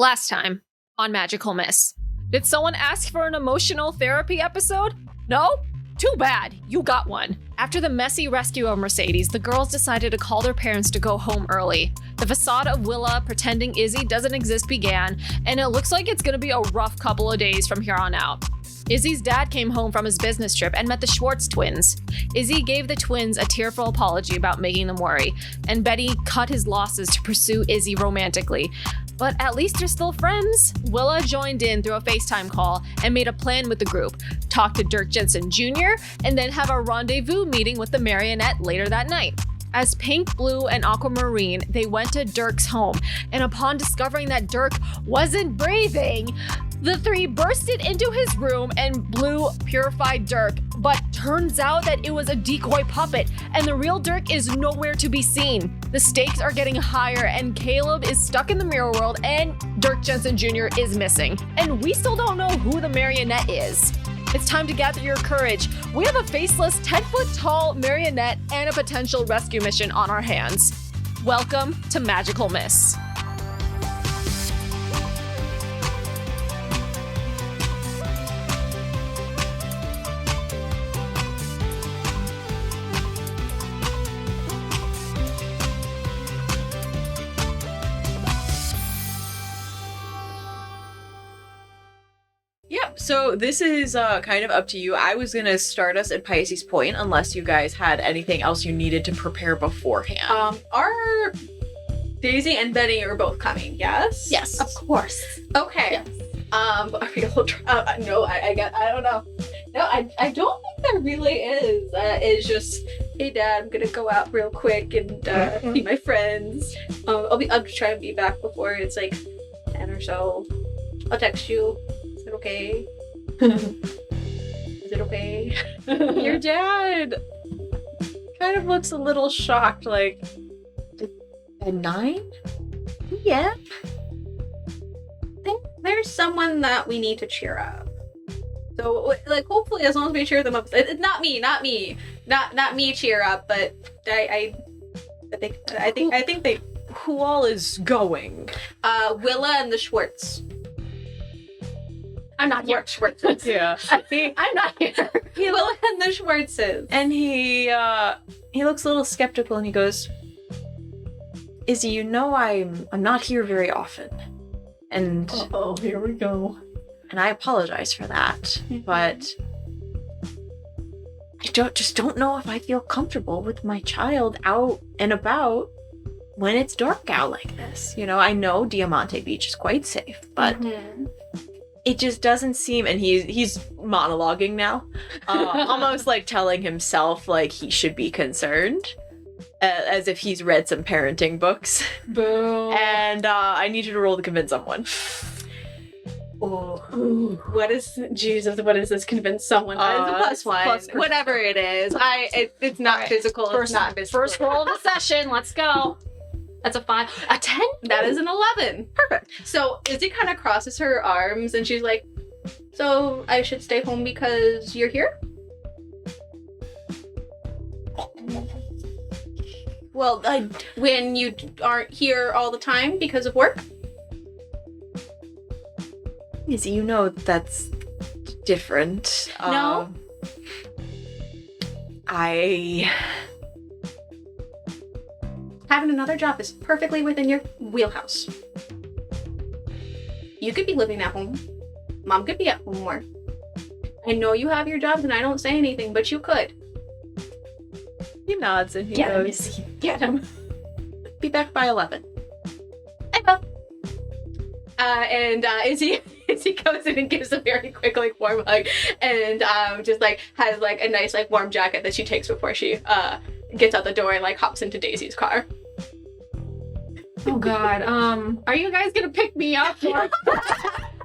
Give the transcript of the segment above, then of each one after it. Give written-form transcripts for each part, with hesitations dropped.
Last time on Magical Miss. Did someone ask for an emotional therapy episode? No? Too bad. You got one. After the messy rescue of Mercedes, the girls decided to call their parents to go home early. The facade of Willa pretending Izzy doesn't exist began, and it looks like it's gonna be a rough couple of days from here on out. Izzy's dad came home from his business trip and met the Schwartz twins. Izzy gave the twins a tearful apology about making them worry, and Betty cut his losses to pursue Izzy romantically. But at least they're still friends. Willa joined in through a FaceTime call and made a plan with the group, talk to Dirk Jensen Jr., and then have a rendezvous meeting with the marionette later that night. As Pink, Blue, and Aquamarine, they went to Dirk's home, and upon discovering that Dirk wasn't breathing, the three bursted into his room and Blue purified Dirk, but turns out that it was a decoy puppet, and the real Dirk is nowhere to be seen. The stakes are getting higher, and Caleb is stuck in the mirror world, and Dirk Jensen Jr. is missing. And we still don't know who the marionette is. It's time to gather your courage. We have a faceless 10-foot-tall marionette and a potential rescue mission on our hands. Welcome to Magical Miss. So this is kind of up to you. I was gonna start us at Pisces Point unless you guys had anything else you needed to prepare beforehand. Are Daisy and Betty are both coming? Yes. Yes. Of course. Okay. Yes. Are we all no, I don't know. No, I don't think there really is. It's just, hey Dad, I'm gonna go out real quick and see my friends. I'll try and be back before it's like 10 or so. I'll text you. Is it okay? Is it okay? Your dad kind of looks a little shocked, like, at 9? Yeah. I think there's someone that we need to cheer up. So, like, hopefully, as long as we cheer them up, it's not me, not me cheer up, but I think they. Who all is going? Willa and the Schwartz. I'm not here. Schwartzes. Yeah. I'm not here. Willa and the Schwartzes. And he looks a little skeptical and he goes, Izzy, you know I'm not here very often. And Oh, here we go. and I apologize for that, but I don't know if I feel comfortable with my child out and about when it's dark out like this. You know, I know Diamante Beach is quite safe, but it just doesn't seem, and he's monologuing now, almost like telling himself like he should be concerned, as if he's read some parenting books. Boo. And I need you to roll to convince someone. Ooh. What is this? Convince someone. It's a +1. Whatever it is. It's not right. physical. It's not visible. First roll of the session. Let's go. That's a 5. A 10? That is an 11. Perfect. So Izzy kind of crosses her arms and she's like, so I should stay home because you're here? Well, when you aren't here all the time because of work? Izzy, you know that's different. No? Having another job is perfectly within your wheelhouse. You could be living at home. Mom could be at home more. I know you have your jobs and I don't say anything, but you could. He nods and he Get him, goes, Izzy. Get him. be back by 11. I will. And Izzy goes in and gives a very quick, like, warm hug and just, like, has, like, a nice, like, warm jacket that she takes before she gets out the door and, like, hops into Daisy's car. Oh God. Are you guys gonna pick me up? I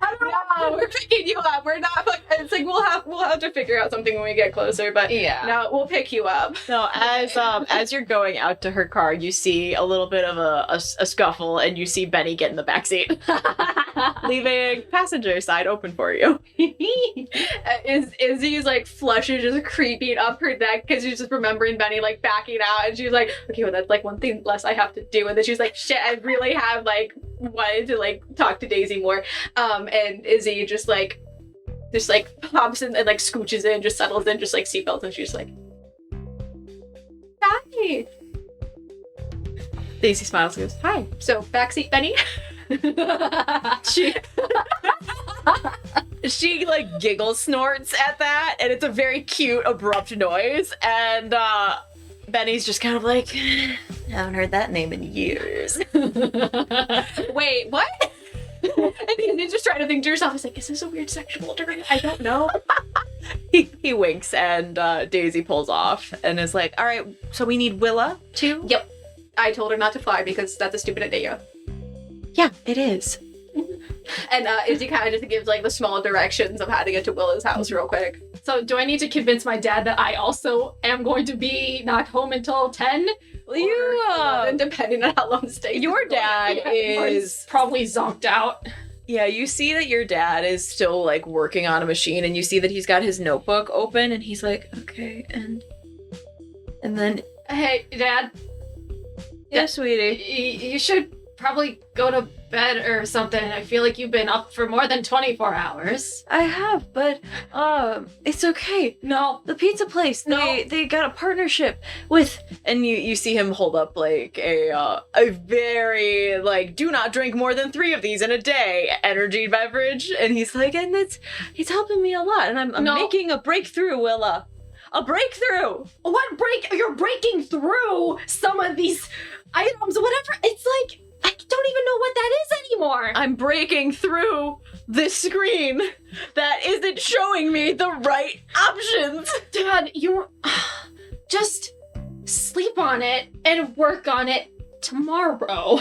don't know. we're picking you up. We're not. It's like we'll have to figure out something when we get closer. But no, we'll pick you up. No, as you're going out to her car, you see a little bit of a scuffle, and you see Benny get in the backseat, leaving passenger side open for you. Izzy's like flush is just creeping up her neck because she's just remembering Benny like backing out, and she's like, okay, well that's like one thing less I have to do. And then she's like, shit, I really have like wanted to like talk to Daisy more. And Izzy just like pops in and like scooches in, just settles in, just like seatbelts, and she's like, hi. Daisy smiles and goes, hi. So backseat Benny. She like giggle snorts at that, and it's a very cute, abrupt noise. And Benny's just kind of like, I haven't heard that name in years. Wait, what? And he's just trying to think to herself. He's like, is this a weird sexual term? I don't know. He winks, and Daisy pulls off and is like, all right, so we need Willa too? Yep. I told her not to fly because that's a stupid idea. Yeah, it is. And Izzy kind of just gives like the small directions of how to get to Willa's house real quick. So do I need to convince my dad that I also am going to be not home until 10? You, 11, depending on how long the stay. your dad is... Probably zonked out. Yeah, you see that your dad is still like working on a machine, and you see that he's got his notebook open, and he's like, okay, and then... Hey, Dad. Yeah, sweetie. You should probably go to bed or something. I feel like you've been up for more than 24 hours. I have, but it's okay. No. The pizza place, No. they got a partnership with, and you see him hold up like a very like, do not drink more than 3 of these in a day energy beverage, and he's like, and it's helping me a lot, and I'm No. making a breakthrough, Willa. A breakthrough. What break? You're breaking through some of these items, whatever. It's like, I don't even know what that is anymore. I'm breaking through this screen that isn't showing me the right options. Dad, you just sleep on it and work on it tomorrow.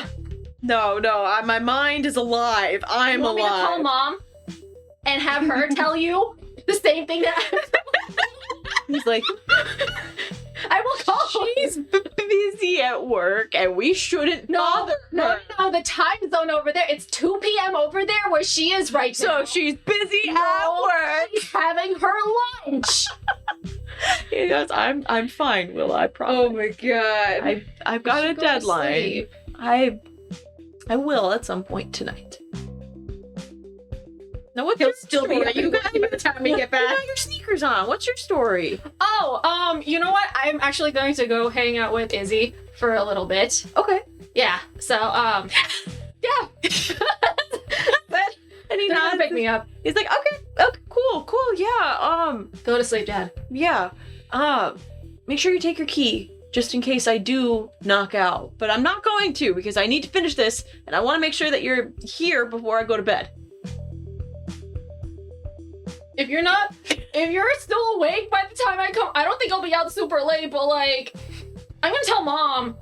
No, my mind is alive. I'm You want alive. me to call Mom and have her tell you the same thing that He's like, I will call. she's busy at work, and we shouldn't bother her. No, the time zone over there, it's 2 p.m. over there where she is right now. So she's busy at work. She's having her lunch. He goes, I'm fine, Willa, I promise. Oh my god. I've got a should go to deadline. sleep. I will at some point tonight. Now what's He'll your still be story? at you by the time we get You back. got your sneakers on. What's your story? Oh, you know what? I'm actually going to go hang out with Izzy for a little bit. Okay. Yeah. So, yeah. And he They're gonna nods. pick me up. He's like, okay, cool, yeah, Go to sleep, Dad. yeah. Make sure you take your key, just in case I do knock out. But I'm not going to, because I need to finish this, and I want to make sure that you're here before I go to bed. If you're still awake by the time I come, I don't think I'll be out super late, but like, I'm gonna tell Mom.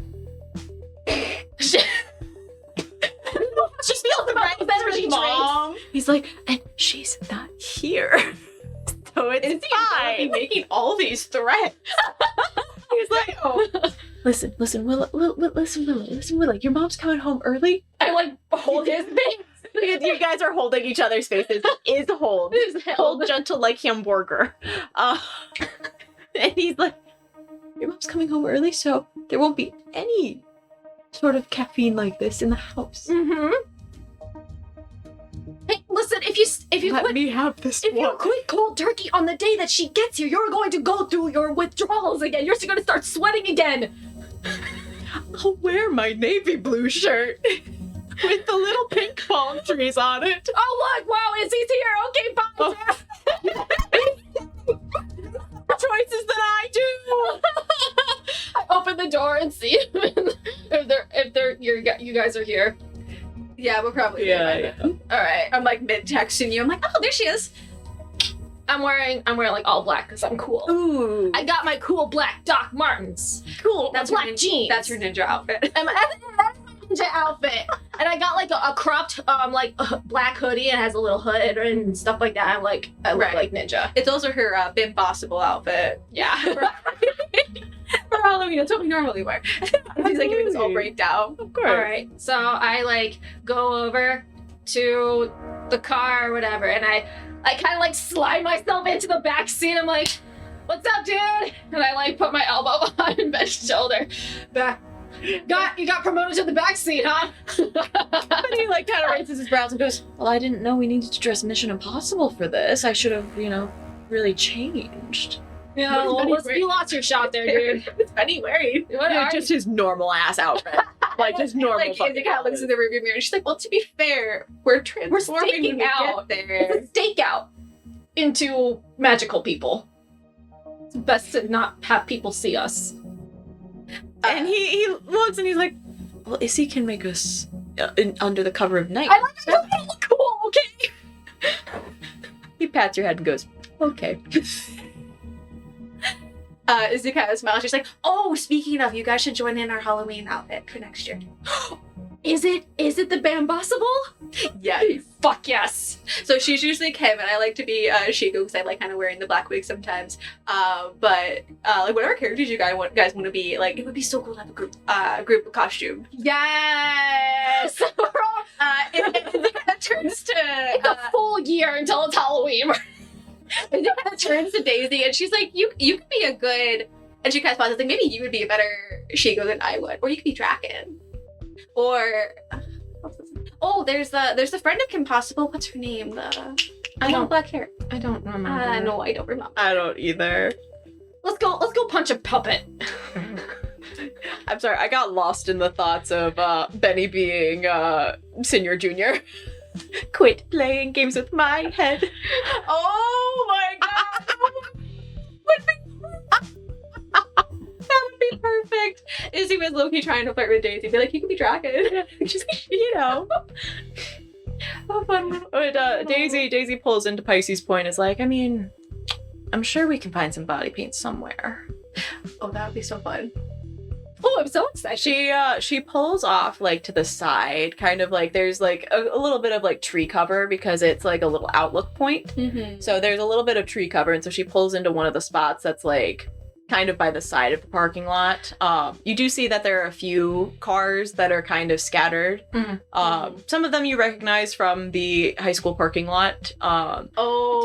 Shit. She feels about the energy drinks. He's like, and she's not here. So it's Is he gonna be fine. making all these threats? He's like, oh. Listen, Willa, your mom's coming home early. I like hold his face. You guys are holding each other's faces. Is hold. Hold gentle like hamburger. And he's like, your mom's coming home early, so there won't be any sort of caffeine like this in the house. Mm-hmm. Hey, listen, if you Let quit me have this if you one. quit cold turkey on the day that she gets here, you're going to go through your withdrawals again. You're going to start sweating again. I'll wear my navy blue shirt with the little pink palm trees on it. Oh look, wow, Izzy's here. Okay, bye. Oh. Choices that I do. I open the door and see if you guys are here. Yeah, we're probably there by then. All right. I'm like mid texting you. I'm like, oh, there she is. I'm wearing like all black because I'm cool. Ooh. I got my cool black Doc Martens. Cool. That's your black jeans. That's your ninja outfit. That's my ninja outfit, and I got like a cropped black hoodie and has a little hood and stuff like that. I look like ninja. It's also her Bimpossible outfit. Yeah. For Halloween, that's what we normally wear. She's like giving this whole breakdown. Of course. All right. So I go over to the car or whatever, and I kind of slide myself into the back seat. I'm like, "What's up, dude?" And I put my elbow on Ben's shoulder. Back. You got promoted to the back seat, huh? And he kind of raises his brows and goes, "Well, I didn't know we needed to dress Mission Impossible for this. I should have, really changed." Yeah, you lost your shot there, dude. What's Benny wearing? What are Just his normal ass outfit. Just normal. Izzy kind of looks in the rearview mirror and she's like, "Well, to be fair, we're transforming when staking we out. get there." It's a stakeout into magical people. It's best to not have people see us. And he looks and he's like, "Well, Izzy can make us under the cover of night." I like it. Don't look cool, okay? He pats your head and goes, "Okay." Izzy kind of smiles. She's like, "Oh, speaking of, you guys should join in our Halloween outfit for next year." Is it the Bambossable? Yes. Fuck yes. So she's usually Kim, and I like to be Shigo because I like kind of wearing the black wig sometimes. But whatever characters you guys want to be, it would be so cool to have a group costume. Yes. It kind of turns to It's a full year until it's Halloween. it kind of turns to Daisy, and she's like, "You could be a good," and she kind of spots like, "Maybe you would be a better Shigo than I would, or you could be Draken, or." Oh, there's the friend of Kim Possible. What's her name? The black hair. I don't remember. No, I don't remember. I don't either. Let's go punch a puppet. I'm sorry, I got lost in the thoughts of Benny being Senior Junior. Quit playing games with my head. Oh my god! That would be perfect. Izzy was low-key trying to flirt with Daisy. Be like, "You could be Draken." Just, Oh, fun. But Daisy pulls into Pisces Point. Is like, I'm sure we can find some body paint somewhere. Oh, that would be so fun. Oh, I'm so excited. She pulls off to the side, kind of there's a little bit of tree cover because it's a little outlook point. Mm-hmm. So there's a little bit of tree cover, and so she pulls into one of the spots that's kind of by the side of the parking lot. You do see that there are a few cars that are kind of scattered. Mm-hmm. Some of them you recognize from the high school parking lot.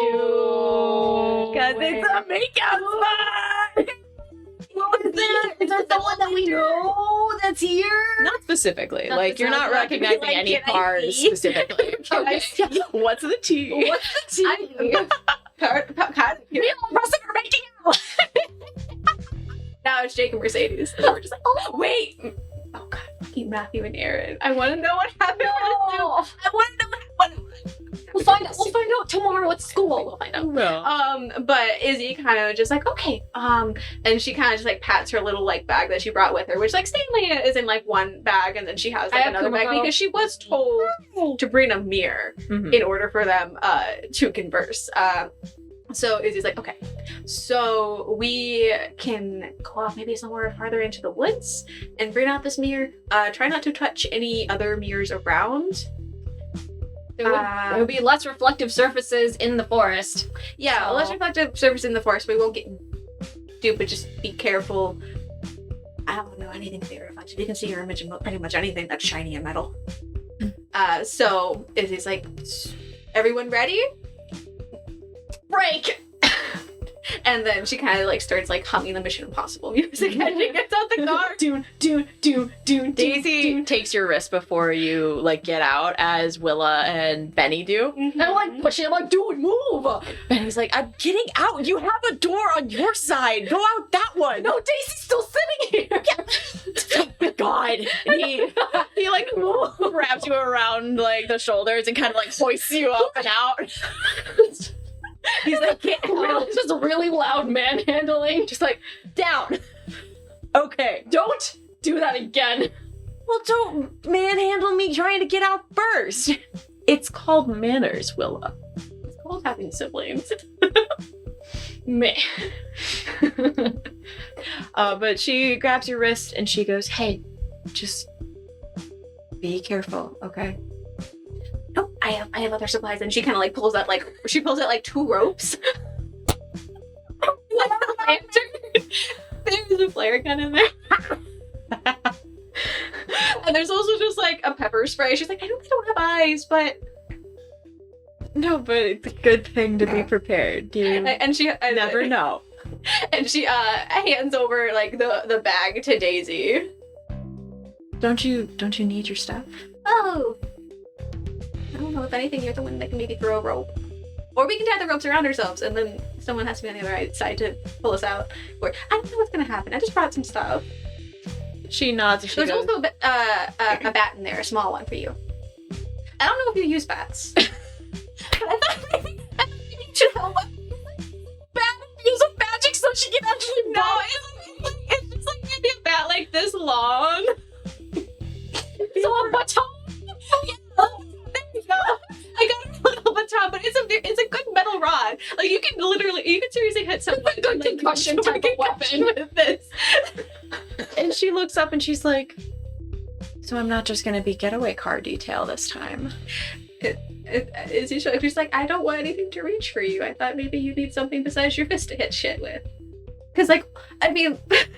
Oh, Because it's a makeout spot! Is there someone that we know that's here? Not specifically. Not you're not recognizing any can I cars see? specifically. Okay. What's the tea? What's the tea? We impressive for making out. Now it's Jake and Mercedes. And we're just like, "Oh, wait." Oh god, fucking Matthew and Aaron. I want to know what happened. No. I want to know what. We'll find out tomorrow at school. We'll find out. No. But Izzy kind of just okay. And she kind of just pats her little bag that she brought with her, which Stanley is in one bag, and then she has another bag because she was told to bring a mirror in order for them to converse. So Izzy's okay. So we can go off maybe somewhere farther into the woods and bring out this mirror. Try not to touch any other mirrors around. There would be less reflective surfaces in the forest. Yeah, So- less reflective surface in the forest. We won't get stupid. Just be careful. I don't know anything to be reflective. You can see your image in pretty much anything that's shiny and metal. So Izzy's "Everyone ready?" Break. And then she kind of starts humming the Mission Impossible music and she gets out the car. Doon. Daisy takes your wrist before you get out, as Willa and Benny do. I'm pushing. I'm dude, move. Benny's I'm getting out. You have a door on your side. Go out that one. No, Daisy's still sitting here. Oh God. And he wraps you around the shoulders and kind of hoists you up and out. He's just really loud manhandling. Just down. Okay. Don't do that again. Well, don't manhandle me trying to get out first. It's called manners, Willa. It's called having siblings. Me. But she grabs your wrist and she goes, "Hey, just Be careful, okay? No, I have other supplies. And she kind of like pulls out like 2 ropes. There's a flare gun in there. And there's also just like a pepper spray. She's like, I don't have eyes, but No, but it's a good thing to be prepared. You and she never know. And she hands over like the bag to Daisy. Don't you need your stuff? Oh, I don't know. If anything, you're the one that can maybe throw a rope, or we can tie the ropes around ourselves, and then someone has to be on the other right side to pull us out. Or I don't know what's gonna happen. I just brought some stuff. She nods. And There's also a bat in there, a small one for you. I don't know if you use bats. But I thought maybe you should help. Bat use of magic so she can actually know. It's just like maybe a bat like this long. So a baton. Yeah, there you go. I got a little baton, but it's a good metal rod. Like you can seriously hit someone. Good concussion type of weapon with this. And she looks up and she's like, so I'm not just gonna be getaway car detail this time. She's like, I don't want anything to reach for you. I thought maybe you need something besides your fist to hit shit with. Because, like, I mean, it's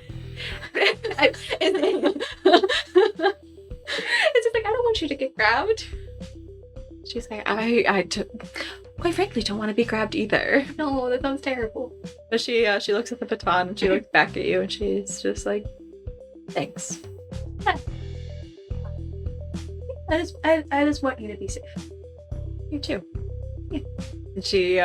just like, I don't want you to get grabbed. She's like, quite frankly, don't want to be grabbed either. No, that sounds terrible. But she looks at the baton and she looks back at you and she's just like, thanks. I just want you to be safe. You too. Yeah. And she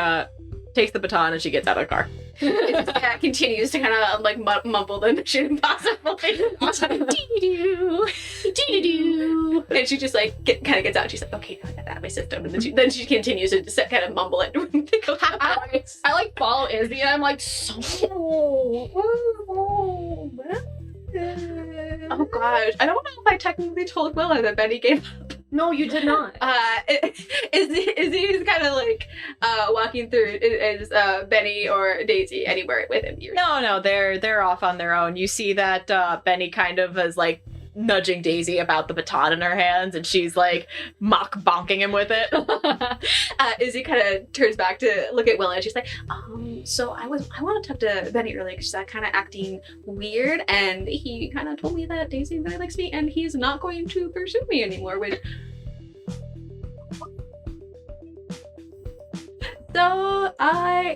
takes the baton and she gets out of the car. It just continues to kind of like mumble the Mission Impossible. Dee-doo, dee-doo. And she just like kind of gets out. And she's like, okay, now I got that out of my system. And then she continues to just kind of mumble it. I like follow Izzy and I'm like, Oh gosh, I don't know if I technically told Willa that Benny gave up. No, you did not. Izzy's kind of like walking through. Is Benny or Daisy anywhere with him? No, they're off on their own. You see that Benny kind of is like nudging Daisy about the baton in her hands, and she's like mock bonking him with it. Izzy kind of turns back to look at Willa, and she's like, so I want to talk to Benny earlier because he's kind of acting weird, and he kind of told me that Daisy really likes me, and he's not going to pursue me anymore. So I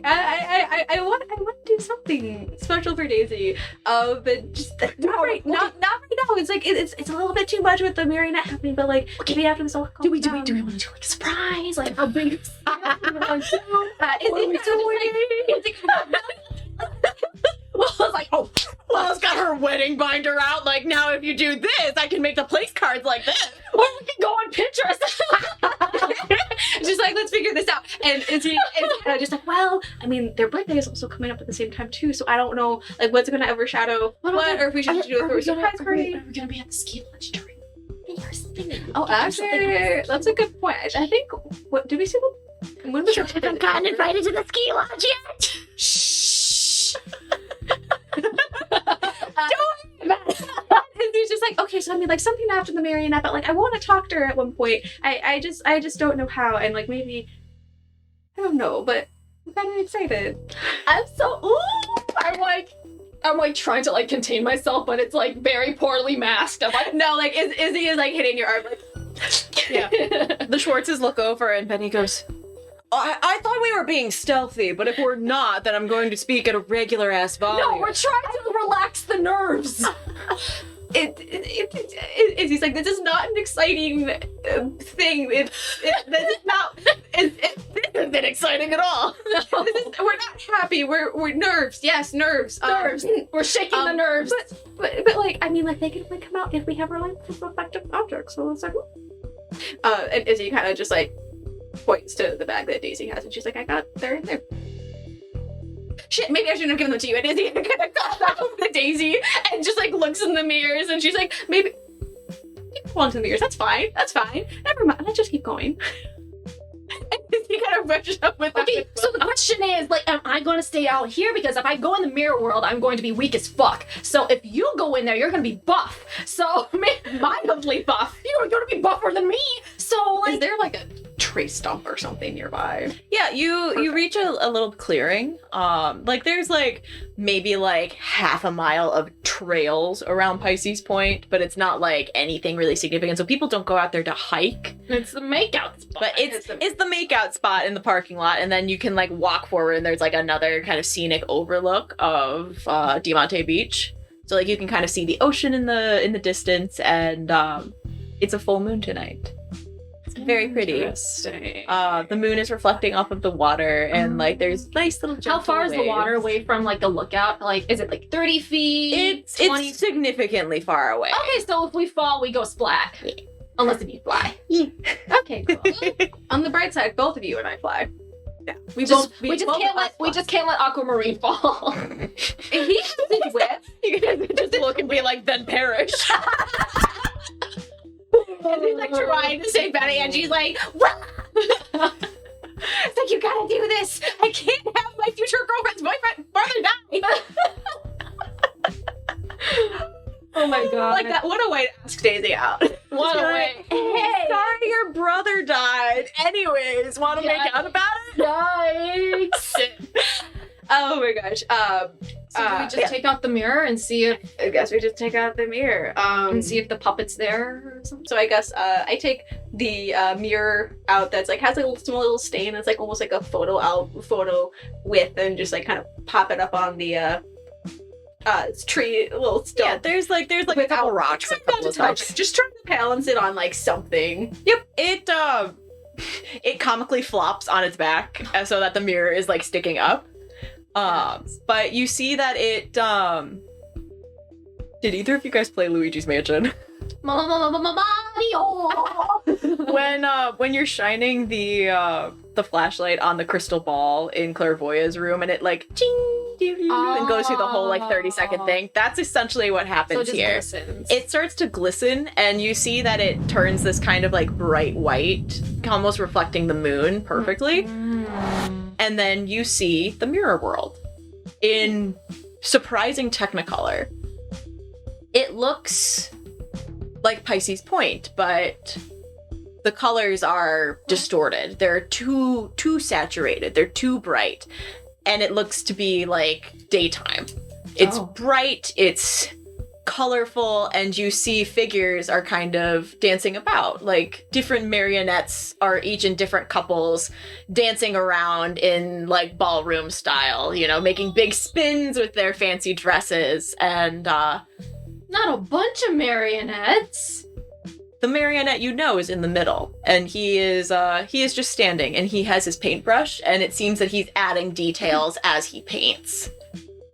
want to do something special for Daisy. But just not right now. It's like it's a little bit too much with the marionette happening. But like maybe after this all calms Do we down. want to do like a surprise? Like how big? Well, like, Willa's got her wedding binder out. Like, now if you do this, I can make the place cards like this. Or we can go on Pinterest. Just like, let's figure this out. And Izzy is kind of just like, well, I mean, their birthday is also coming up at the same time too, so I don't know like what's going to overshadow what, or if we should do it for a surprise party. Are we going to be at the ski lodge during New Year's Eve? Oh, actually, that's a good point. I think, what, did we see what? When was You haven't gotten invited to the ski lodge yet. Shh. Izzy's just like, okay, so I mean, like something after the marionette, but like I want to talk to her at one point. I just don't know how, and like maybe I don't know, but I'm kind of excited. I'm like trying to like contain myself, but it's like very poorly masked. I'm like, No, like Izzy is like hitting your arm, like Yeah. The Schwartzes look over and Benny goes, I thought we were being stealthy, but if we're not, then I'm going to speak at a regular ass volume. no, we're trying to relax the nerves. Izzy's like, this is not an exciting thing. This isn't exciting at all. we're not happy. We're nerves. Yes, nerves. Nerves. We're shaking the nerves. But like, I mean, like they can like come out if we have our like effective objects. So it's like, and Izzy kind of just like points to the bag that Daisy has, and she's like, they're in there. Shit, maybe I shouldn't have given them to you. And Izzy kind of calls back over to Daisy and just like looks in the mirrors, and she's like, maybe keep going to the mirrors. That's fine. Never mind. Let's just keep going. And Izzy gonna brush up with Okay, so the question is, like, am I going to stay out here? Because if I go in the mirror world, I'm going to be weak as fuck. So if you go in there, you're going to be buff. So, mildly buff. you're going to be buffer than me. So, Is like, there like a tree stump or something nearby? Yeah, you reach a little clearing. Like there's like maybe like half a mile of trails around Pisces Point, but it's not like anything really significant. So people don't go out there to hike. it's the makeout spot. But it's the makeout spot in the parking lot, and then you can like walk forward, and there's like another kind of scenic overlook of Diamante Beach. So like you can kind of see the ocean in the distance, and it's a full moon tonight. It's very pretty. Interesting. The moon is reflecting off of the water, and like there's nice little. How far is the water away from like the lookout? Like, is it like 30 feet? It's 20? significantly far away. Okay, so if we fall, we go splat. Yeah. Unless if you fly. Okay, cool. On the bright side, both of you and I fly. Yeah, We just can't let Aquamarine fall. He has it wet. You guys just look and be like, then perish. And he's like trying to save Betty, and she's like, it's like, you gotta do this. I can't have my future girlfriend's boyfriend brother die. Oh my god. Like that. What a way to ask Daisy out. What a Like, way. Hey, sorry your brother died. Anyways, want to Yeah. make out about it? Yikes. Oh my gosh. So do we just yeah. take out the mirror and see if I guess we just take out the mirror. and see if the puppet's there or something? So I guess I take the mirror out that's like has like a small little stain. It's like almost like a photo with, and just like kind of pop it up on the tree little stump. Yeah, there's like a couple rocks. Try a couple not of to touch stumps. it. Just try to balance it on like something. Yep. It comically flops on its back so that the mirror is like sticking up. But you see that it did either of you guys play Luigi's Mansion? Mario! When you're shining the flashlight on the crystal ball in Clairvoya's room, and it like ching and goes through the whole like 30-second thing. That's essentially what So it happens just here. glistens. It starts to glisten, and you see that it turns this kind of like bright white, almost reflecting the moon perfectly. And then you see the mirror world in surprising technicolor. It looks like Pisces Point, but the colors are distorted. They're too saturated. They're too bright. And it looks to be like daytime. It's bright, it's colorful, and you see figures are kind of dancing about. Like different marionettes are each in different couples dancing around in like ballroom style, you know, making big spins with their fancy dresses. And Not a bunch of marionettes. the marionette you know is in the middle, and he is just standing, and he has his paintbrush, and it seems that he's adding details as he paints.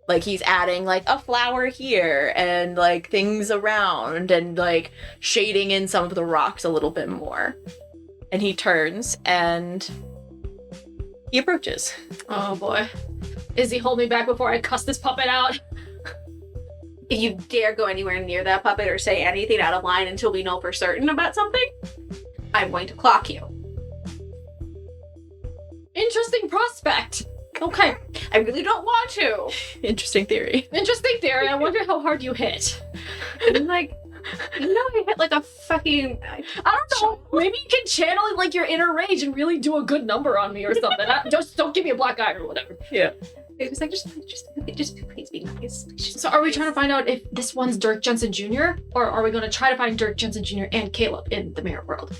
Like he's adding like a flower here and like things around and like shading in some of the rocks a little bit more. And he turns and he approaches. Oh boy. Izzy, hold me back before I cuss this puppet out. If you dare go anywhere near that puppet or say anything out of line until we know for certain about something, I'm going to clock you. Interesting prospect. Okay. I really don't want to. Interesting theory. Interesting theory. I wonder how hard you hit. I'm like, you know, I hit like a fucking. I don't know. Maybe you can channel like your inner rage and really do a good number on me or something. Just don't give me a black eye or whatever. Yeah. It was like, just please be nice. Please, So are we trying to find out if this one's Dirk Jensen Jr. or are we going to try to find Dirk Jensen Jr. and Caleb in the mirror world?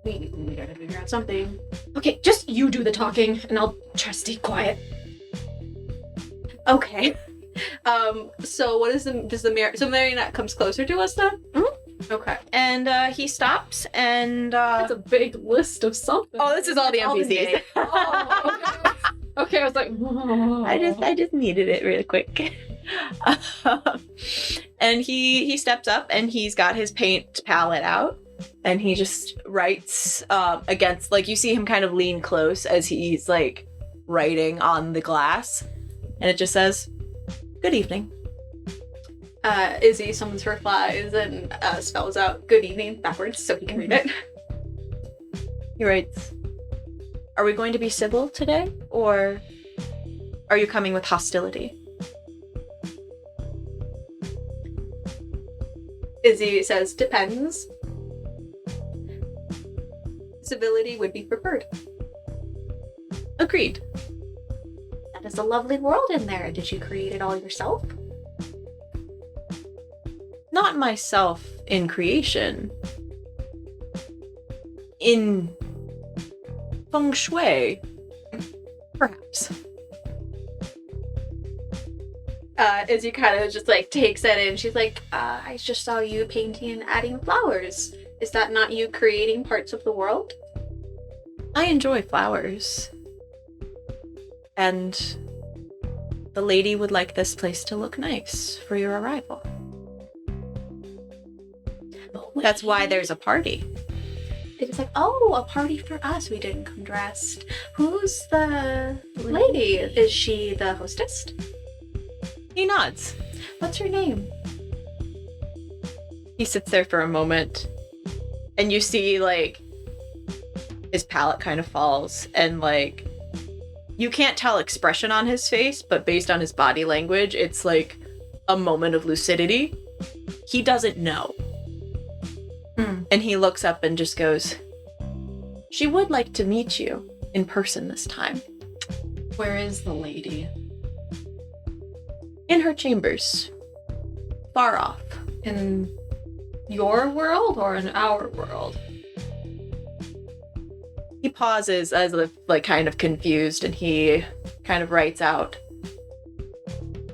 We gotta figure out something. Okay, just you do the talking and I'll try to stay quiet. Okay. So what is so Marionette comes closer to us then? Mm-hmm. Okay. And he stops and That's a big list of something. oh, this is all the NPCs. Oh, okay. Okay, I was like, I just needed it really quick. And he steps up and he's got his paint palette out and he just writes against, like, you see him kind of lean close as he's like writing on the glass, and it just says, "Good evening." Izzy summons her flies and spells out "good evening" backwards so he can read it. He writes, Are we going to be civil today, or are you coming with hostility? Izzy says, depends. Civility would be preferred. Agreed. That is a lovely world in there. Did you create it all yourself? Not myself in creation. In feng shui, perhaps. Izzy kind of just like takes it in. She's like, I just saw you painting and adding flowers. Is that not you creating parts of the world? I enjoy flowers. And the lady would like this place to look nice for your arrival. That's why there's a party. It was like, oh, a party for us. We didn't come dressed. Who's the lady? Is she the hostess? He nods. What's her name? He sits there for a moment, and you see, like, his palate kind of falls, and, like, you can't tell expression on his face, but based on his body language, it's, like, a moment of lucidity. He doesn't know. And he looks up and just goes, she would like to meet you in person this time. Where is the lady? In her chambers. Far off. In your world or in our world? He pauses as if, like, kind of confused, and he kind of writes out,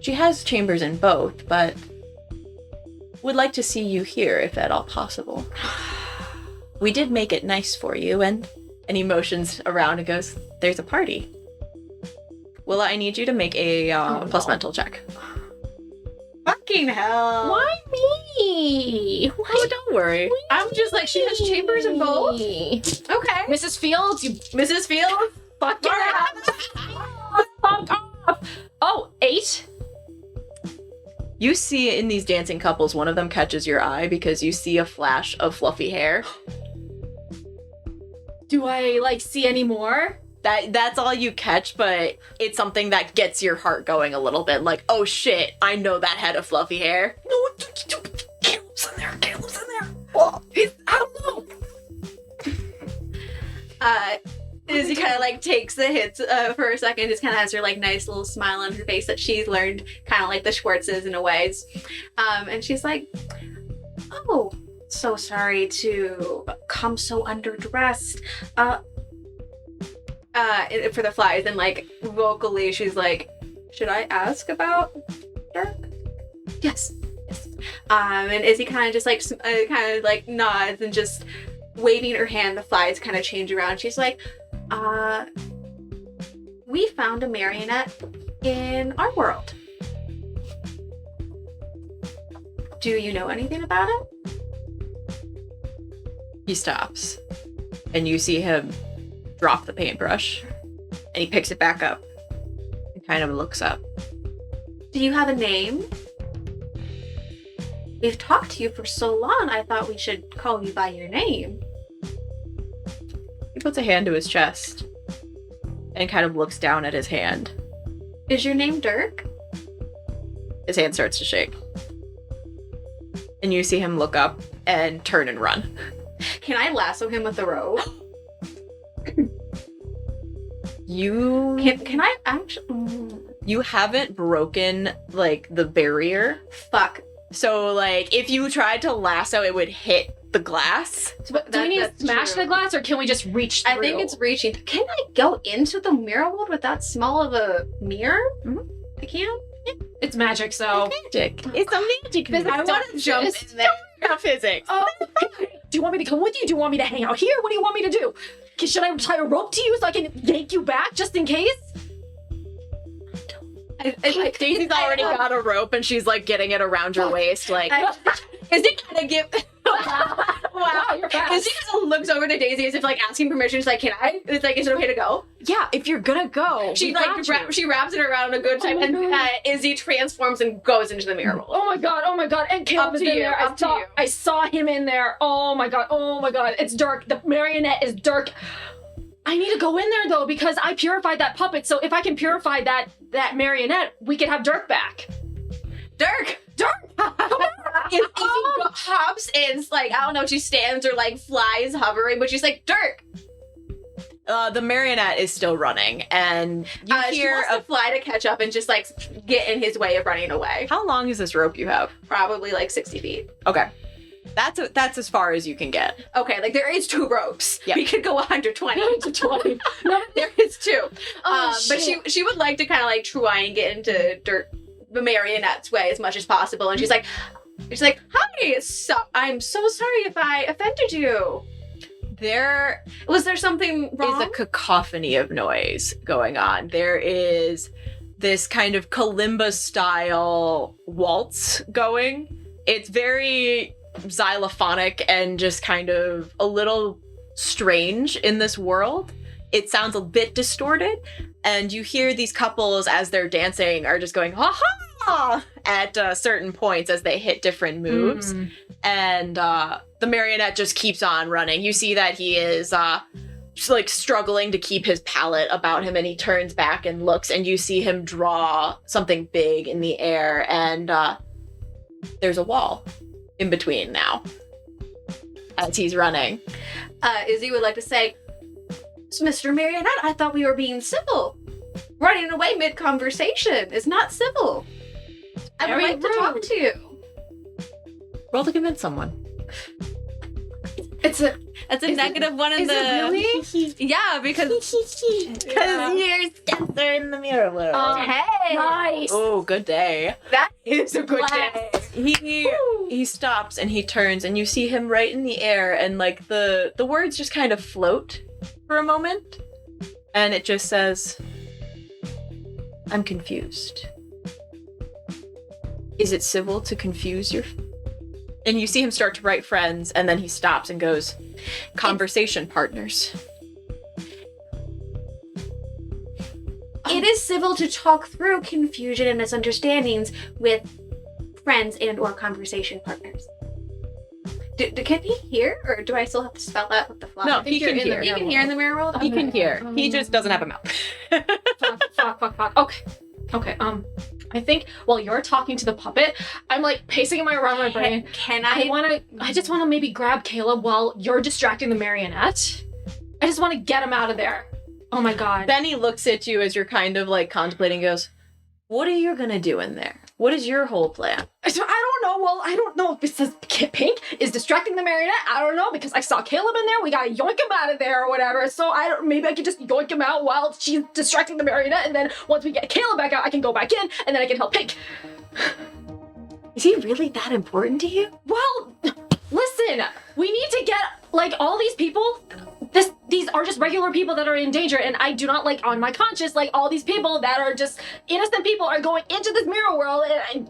she has chambers in both, but would like to see you here if at all possible. We did make it nice for you, and he motions around and goes, there's a party. Willa, I need you to make a plus mental check. Fucking hell. Why me? Oh, don't worry. I'm just like, she has chambers in both? Okay. Mrs. Fields, you Mrs. Fields? fuck off. Oh, 8? You see in these dancing couples, one of them catches your eye because you see a flash of fluffy hair. Do I, like, see any more? That's all you catch, but it's something that gets your heart going a little bit. Like, oh shit, I know that head of fluffy hair. No, Caleb's in there. Oh, I don't know. Izzy kind of like takes the hits for a second, just kind of has her like nice little smile on her face that she's learned kind of like the Schwartzes in a ways. And she's like, oh, so sorry to come so underdressed. For the flies, and like vocally she's like, should I ask about Dirk? Yes. And Izzy kind of just like kind of like nods and just waving her hand, the flies kind of change around. She's like, we found a marionette in our world. Do you know anything about it? He stops, and you see him drop the paintbrush, and he picks it back up and kind of looks up. Do you have a name? We've talked to you for so long, I thought we should call you by your name. He puts a hand to his chest and kind of looks down at his hand. Is your name Dirk? His hand starts to shake. And you see him look up and turn and run. Can I lasso him with the rope? Can I actually? You haven't broken, like, the barrier. Fuck. So, like, if you tried to lasso, it would hit the glass. But do we need to smash the glass, or can we just reach through? I think it's reaching. Can I go into the mirror world with that small of a mirror? Mm-hmm. I can't. It's magic, so. Magic. It's a magic. I want to jump in there. Not physics. Oh, do you want me to come with you? Do you want me to hang out here? What do you want me to do? Should I tie a rope to you so I can yank you back just in case? Daisy's already got a rope and she's like getting it around your waist, like. Is it kind of give? Wow, you're fast. Izzy just looks over to Daisy as if like asking permission. She's like, "Can I?" It's like, "Is it okay to go?" Yeah, if you're gonna go. She like she wraps it around a good time, and Izzy transforms and goes into the mirror world. Oh my god! And Caleb is in there. I saw him in there. Oh my god! It's dark. The marionette is dark. I need to go in there though because I purified that puppet. So if I can purify that marionette, we could have Dirk back. Dirk! Izzy hops in, like, I don't know, she stands or like flies hovering, but she's like, Dirk! The marionette is still running, and you She hear wants to fly to catch up and just like get in his way of running away. How long is this rope you have? Probably like 60 feet. Okay. That's as far as you can get. Okay, like there is 2 ropes. Yep. We could go 120. 120. No, there is 2. But shit. she would like to kind of like try and get into the marionette's way as much as possible. And she's like, hi, I'm so sorry if I offended you. Was there something wrong? Is a cacophony of noise going on. There is this kind of kalimba style waltz going. It's very xylophonic and just kind of a little strange in this world. It sounds a bit distorted, and you hear these couples as they're dancing are just going ha ha at certain points as they hit different moves. And the marionette just keeps on running. You see that he is just like struggling to keep his palate about him, and he turns back and looks, and you see him draw something big in the air, and there's a wall in between now as he's running. Izzy would like to say, Mr. Marionette, I thought we were being civil. Running away mid-conversation is not civil. I would Very like to talk to you. Roll to convince someone. It's a That's a negative one in is the... it really? Yeah, because... Yeah. you're Spencer in the mirror world. Hey! Nice. Oh, good day. That is a good Blast. day. He stops and he turns, and you see him right in the air, and like the words just kind of float for a moment, and it just says, I'm confused. Is it civil to confuse your... And you see him start to write friends, and then he stops and goes, conversation partners. It is civil to talk through confusion and misunderstandings with friends and or conversation partners. Can he hear, or do I still have to spell that with the fly? No, he can hear. He can hear in the mirror world? He can hear. He just doesn't have a mouth. Fuck. Okay. I think while you're talking to the puppet, I'm like pacing around my brain. Can I just want to maybe grab Caleb while you're distracting the marionette. I just want to get him out of there. Oh my god. Benny looks at you as you're kind of like contemplating, goes, what are you gonna do in there? What is your whole plan? So I don't know. Well, I don't know if it says Pink is distracting the marionette. I don't know because I saw Caleb in there. We gotta yoink him out of there or whatever. So maybe I could just yoink him out while she's distracting the marionette, and then once we get Caleb back out, I can go back in, and then I can help Pink. Is he really that important to you? Well, listen, we need to get like all these people. These are just regular people that are in danger, and I do not like on my conscience like all these people that are just innocent people are going into this mirror world, and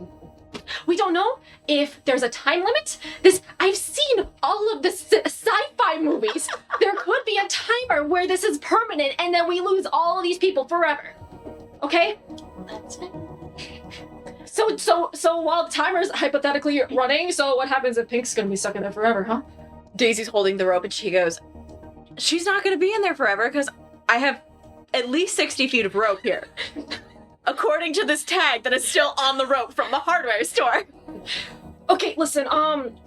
we don't know if there's a time limit. I've seen all of the sci-fi movies. There could be a timer where this is permanent, and then we lose all of these people forever. Okay? That's it. So while the timer's hypothetically running, so what happens if Pink's gonna be stuck in there forever, huh? Daisy's holding the rope, and she goes, she's not going to be in there forever because I have at least 60 feet of rope here. According to this tag that is still on the rope from the hardware store. Okay, listen,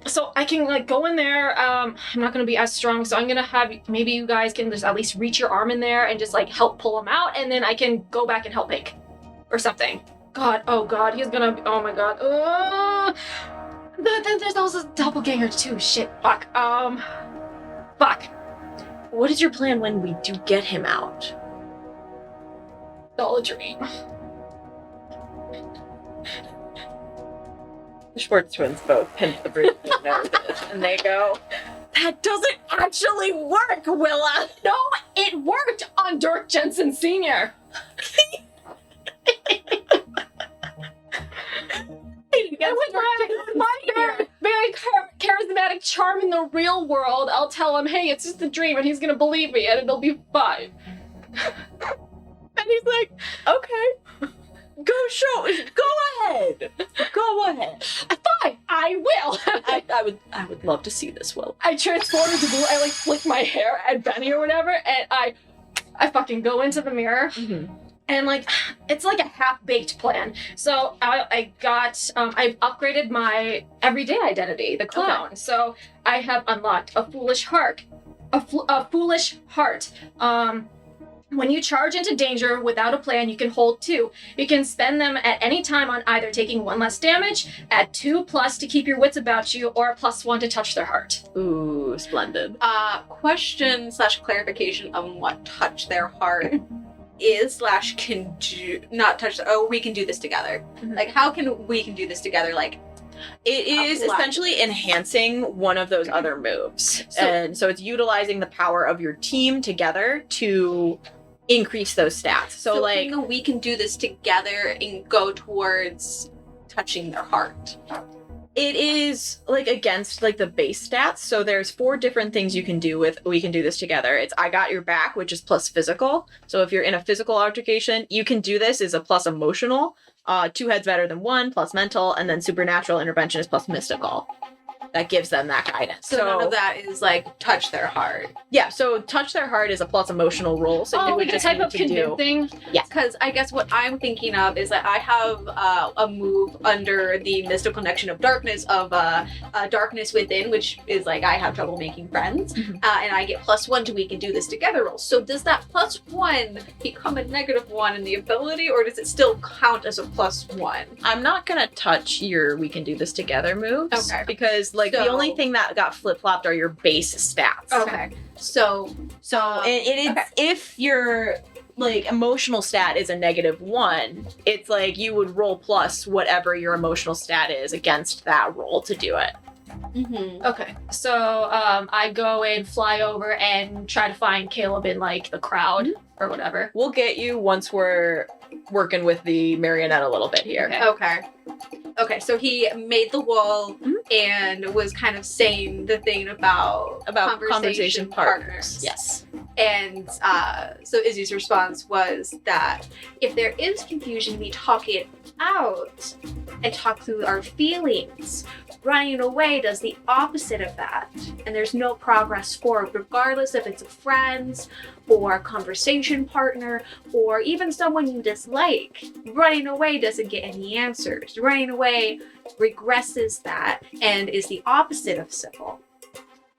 so I can like go in there, I'm not gonna be as strong, so I'm gonna have, maybe you guys can just at least reach your arm in there and just like help pull him out, and then I can go back and help Pink. Or something. God, oh god, he's gonna, oh my god, then there's also doppelganger too, shit, fuck. What is your plan when we do get him out? All a dream. The Schwartz twins both pinch the bridge of their noses, and they go, that doesn't actually work, Willa! No, it worked on Dirk Jensen Sr. With my very charismatic charm in the real world, I'll tell him, hey, it's just a dream, and he's gonna believe me, and it'll be fine. And he's like, okay. Go ahead. Fine, I will. I would love to see this, Will. I transform into blue, I like flick my hair at Benny or whatever, and I I fucking go into the mirror. Mm-hmm. And like, it's like a half-baked plan. So I upgraded my everyday identity, the clown. Okay. So I have unlocked a foolish heart. A foolish heart. When you charge into danger without a plan, you can hold 2. You can spend them at any time on either taking 1 less damage, add 2+ to keep your wits about you, or a +1 to touch their heart. Ooh, splendid. Question / clarification on what touch their heart is / can do. Not touch. Oh, we can do this together. Mhm. Like, how can we do this together? Like, It is Apply. essentially enhancing one of those other moves. So- And so it's utilizing the power of your team together to increase those stats. So like, can we can do this together and go towards touching their heart. it is like against like the base stats. So there's 4 different things you can do with we can do this together. It's I got your back, which is plus physical. So if you're in a physical altercation, you can do this is a plus emotional. 2 heads better than 1, plus mental, and then supernatural intervention is plus mystical. That gives them that guidance. So none of that is like touch their heart. Yeah, so touch their heart is a plus emotional roll. So you Oh, would like a just type need of to do. convincing. Because I guess what I'm thinking of is that I have a move under the mystical connection of darkness of darkness within, which is like I have trouble making friends, Mhm. and I get +1 to we can do this together roll. So does that +1 become a -1 in the ability, or does it still count as a +1? I'm not gonna touch your we can do this together moves. Okay. Because like the So- only thing that got flip-flopped are your base stats. Okay. So It's okay. if your like emotional stat is a -1, it's like you would roll plus whatever your emotional stat is against that roll to do it. Okay, so I go and fly over and try to find Caleb in like the crowd or whatever. We'll get you once we're working with the marionette a little bit here. Okay. Okay, so he made the wall and was kind of saying the thing about Conversation partners. Yes. And so Izzy's response was that if there is confusion, we talk it out and talk through our feelings. Running away does the opposite of that, and there's no progress forward, regardless if it's a friend or a conversation partner or even someone you dislike. Running away doesn't get any answers. Running away regresses that and is the opposite of civil.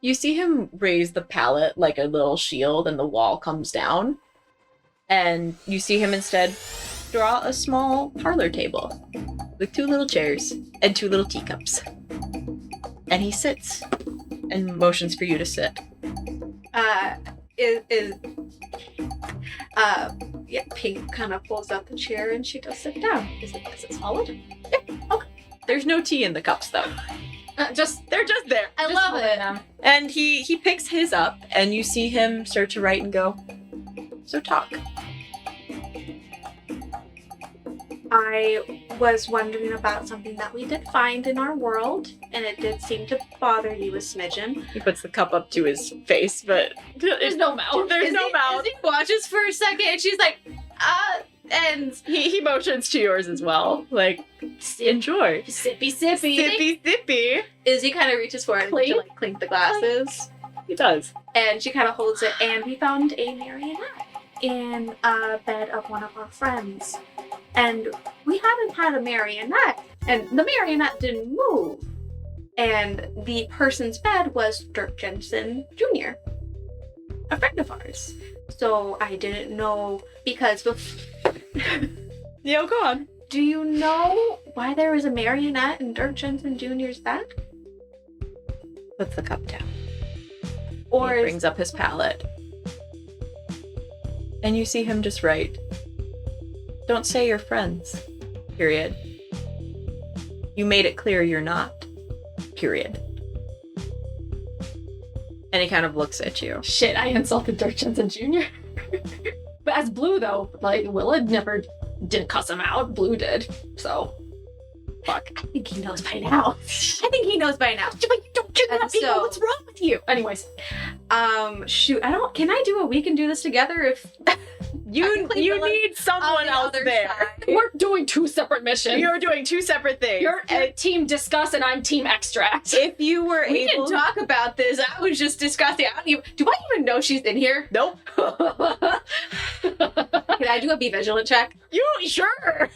You see him raise the pallet like a little shield and the wall comes down. And you see him instead draw a small parlor table with 2 little chairs and 2 little teacups. And he sits and motions for you to sit. Pink kind of pulls out the chair and she does sit down. Is it solid? There's no tea in the cups though. They're just there. I love it. And he picks his up and you see him start to write and go, so talk. I was wondering about something that we did find in our world, and it did seem to bother you a smidgen. He puts the cup up to his face, but There's no mouth. there's no mouth. Izzy watches for a second and she's like, and He motions to yours as well. Like, enjoy. Sippy sippy. Sippy sippy. Izzy kind of reaches for it Clink. to like clink the glasses. He does. And she kind of holds it And we found a marionette in a bed of one of our friends. And we haven't had a marionette, and the marionette didn't move. And the person's bed was Dirk Jensen Jr., a friend of ours. So I didn't know, because Yo, go on. do you know why there was a marionette in Dirk Jensen Jr.'s bed? Puts the cup down. Or He is brings up his palette. And you see him just write, don't say you're friends. Period. You made it clear you're not. Period. And he kind of looks at you. Shit, I insulted Dirk Jensen Jr. But as Blue though, like Willa didn't cuss him out. Blue did. So fuck. I think he knows by now. I think he knows by now. But you don't do that, And people. so- What's wrong with you? Anyways, shoot, can I do a we can do this together if You Technically, you Willa- need someone on the else other there. side? we're doing 2 separate missions. You're doing 2 separate things. You're team discuss and I'm team extract. If you were We able can talk about this. I was just discussing. Do I even know she's in here? Nope. do a be vigilant check? You sure?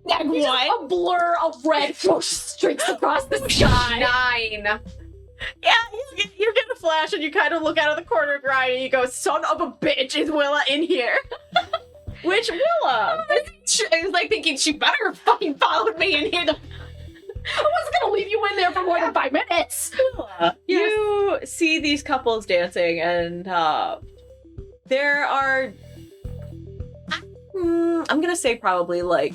Neg one. A blur of red streaks across the sky. 9. Yeah, you get a flash and you kind of look out of the corner of your eye and you go, son of a bitch, is Willa in here? Which Willa? I was like thinking she better have fucking followed me in here. I wasn't gonna leave you in there for more than 5 minutes. Willa. You see these couples dancing and there are, I'm gonna say probably like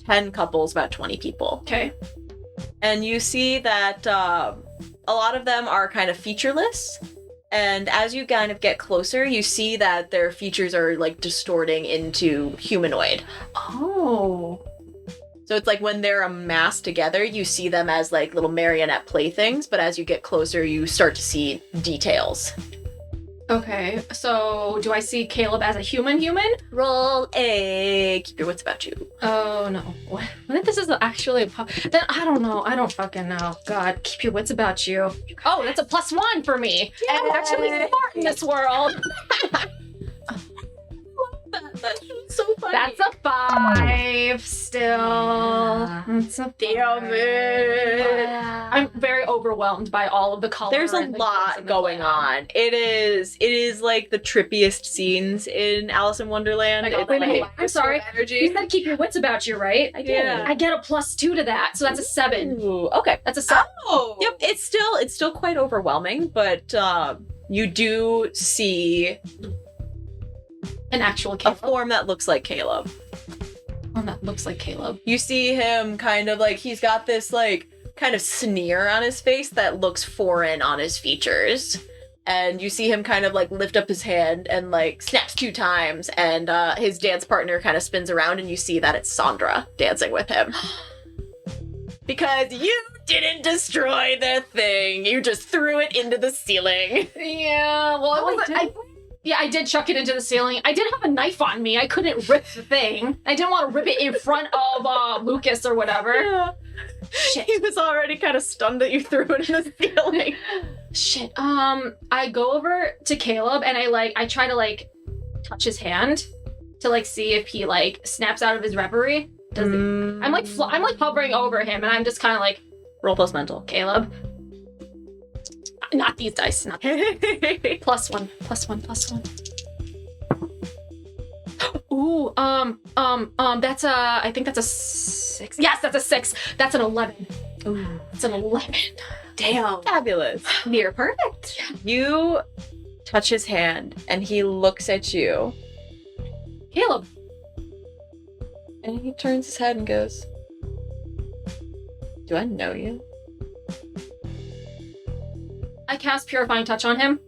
10 couples, about 20 people. Okay. And you see that a lot of them are kind of featureless. And as you kind of get closer, you see that their features are like distorting into humanoid. Oh. So it's like when they're amassed together, you see them as like little marionette playthings. But as you get closer, you start to see details. Okay, so do I see Caleb as a human? Roll a keep your wits about you. Oh no. What if this is actually a then I don't know. I don't fucking know. God, keep your wits about you. Oh, that's a +1 for me. And I'm actually smart in this world. That's so funny. That's a 5 still. Yeah. That's a Damn it. I'm very overwhelmed by all of the color. There's a and the lot goods and the going glam. on. It is like the trippiest scenes in Alice in Wonderland. Like, It's wait a like- minute, I'm sorry. Energy. You said keep your wits about you, right? I did. I get a +2 to that, so that's a 7. Ooh, okay. That's a 7. Oh. Yep, it's still quite overwhelming, but you do see An actual a Caleb. form that looks like Caleb. One that looks like Caleb. You see him kind of like he's got this like kind of sneer on his face that looks foreign on his features. And you see him kind of like lift up his hand and like snaps 2 times, and his dance partner kind of spins around, and you see that it's Sandra dancing with him. Because you didn't destroy the thing, you just threw it into the ceiling. Yeah, well, Oh, it wasn't. I did chuck it into the ceiling. I did have a knife on me. I couldn't rip the thing. I didn't want to rip it in front of Lucas or whatever. Yeah. Shit. He was already kind of stunned that you threw it in the ceiling. Shit. I go over to Caleb and I try to like touch his hand to like see if he like snaps out of his reverie. Does it? I'm like hovering over him and I'm just kind of like, roll plus mental. Caleb. Not these dice. Not +1. +1. Ooh. That's I think that's a 6. Yes, that's a 6. That's an 11. Ooh. It's an 11. Damn. Fabulous. Near perfect. You touch his hand and he looks at you Caleb. and he turns his head and goes, "Do I know you?" I cast Purifying Touch on him.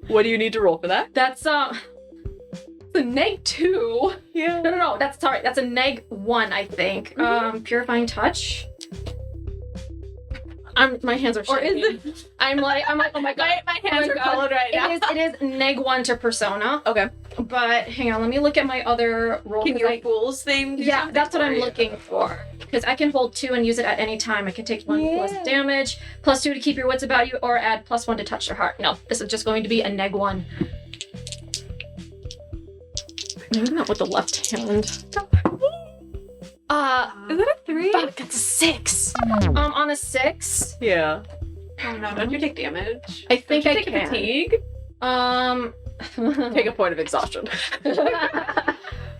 What do you need to roll for that? That's it's a -2. Yeah. No. That's a -1, I think. Purifying Touch. My hands are Or shaking. is it? I'm like, oh my god. My hands my are God. colored right now. It is -1 to Persona. Okay. But hang on, let me look at my other roll. Can 'cause your I- fool's thing do Yeah, something that's what for I'm you? looking for. Because I can hold 2 and use it at any time. I can take 1 plus Yeah. damage, +2 to keep your wits about you, or add +1 to touch their heart. No, this is just going to be a -1. Maybe not with the left hand. Is that a 3? Fuck, that's a 6. On a 6, Yeah. Oh no, don't you take damage? I think Don't you I take can. fatigue? Take a point of exhaustion.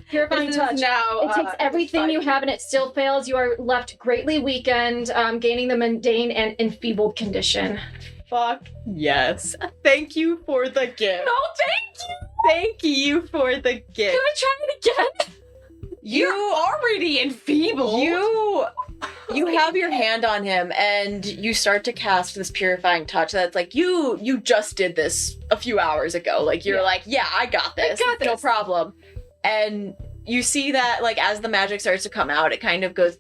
Purifying This Touch. is now, It takes everything you have and it still fails. You are left greatly weakened, gaining the mundane and enfeebled condition. Fuck yes. Thank you for the gift. No, thank you! Thank you for the gift. Can I try it again? You already enfeebled. you have your hand on him and you start to cast this purifying touch that's like you just did this a few hours ago. Like you're Yeah. like, yeah, I got this. got No this." problem. And you see that like as the magic starts to come out, it kind of goes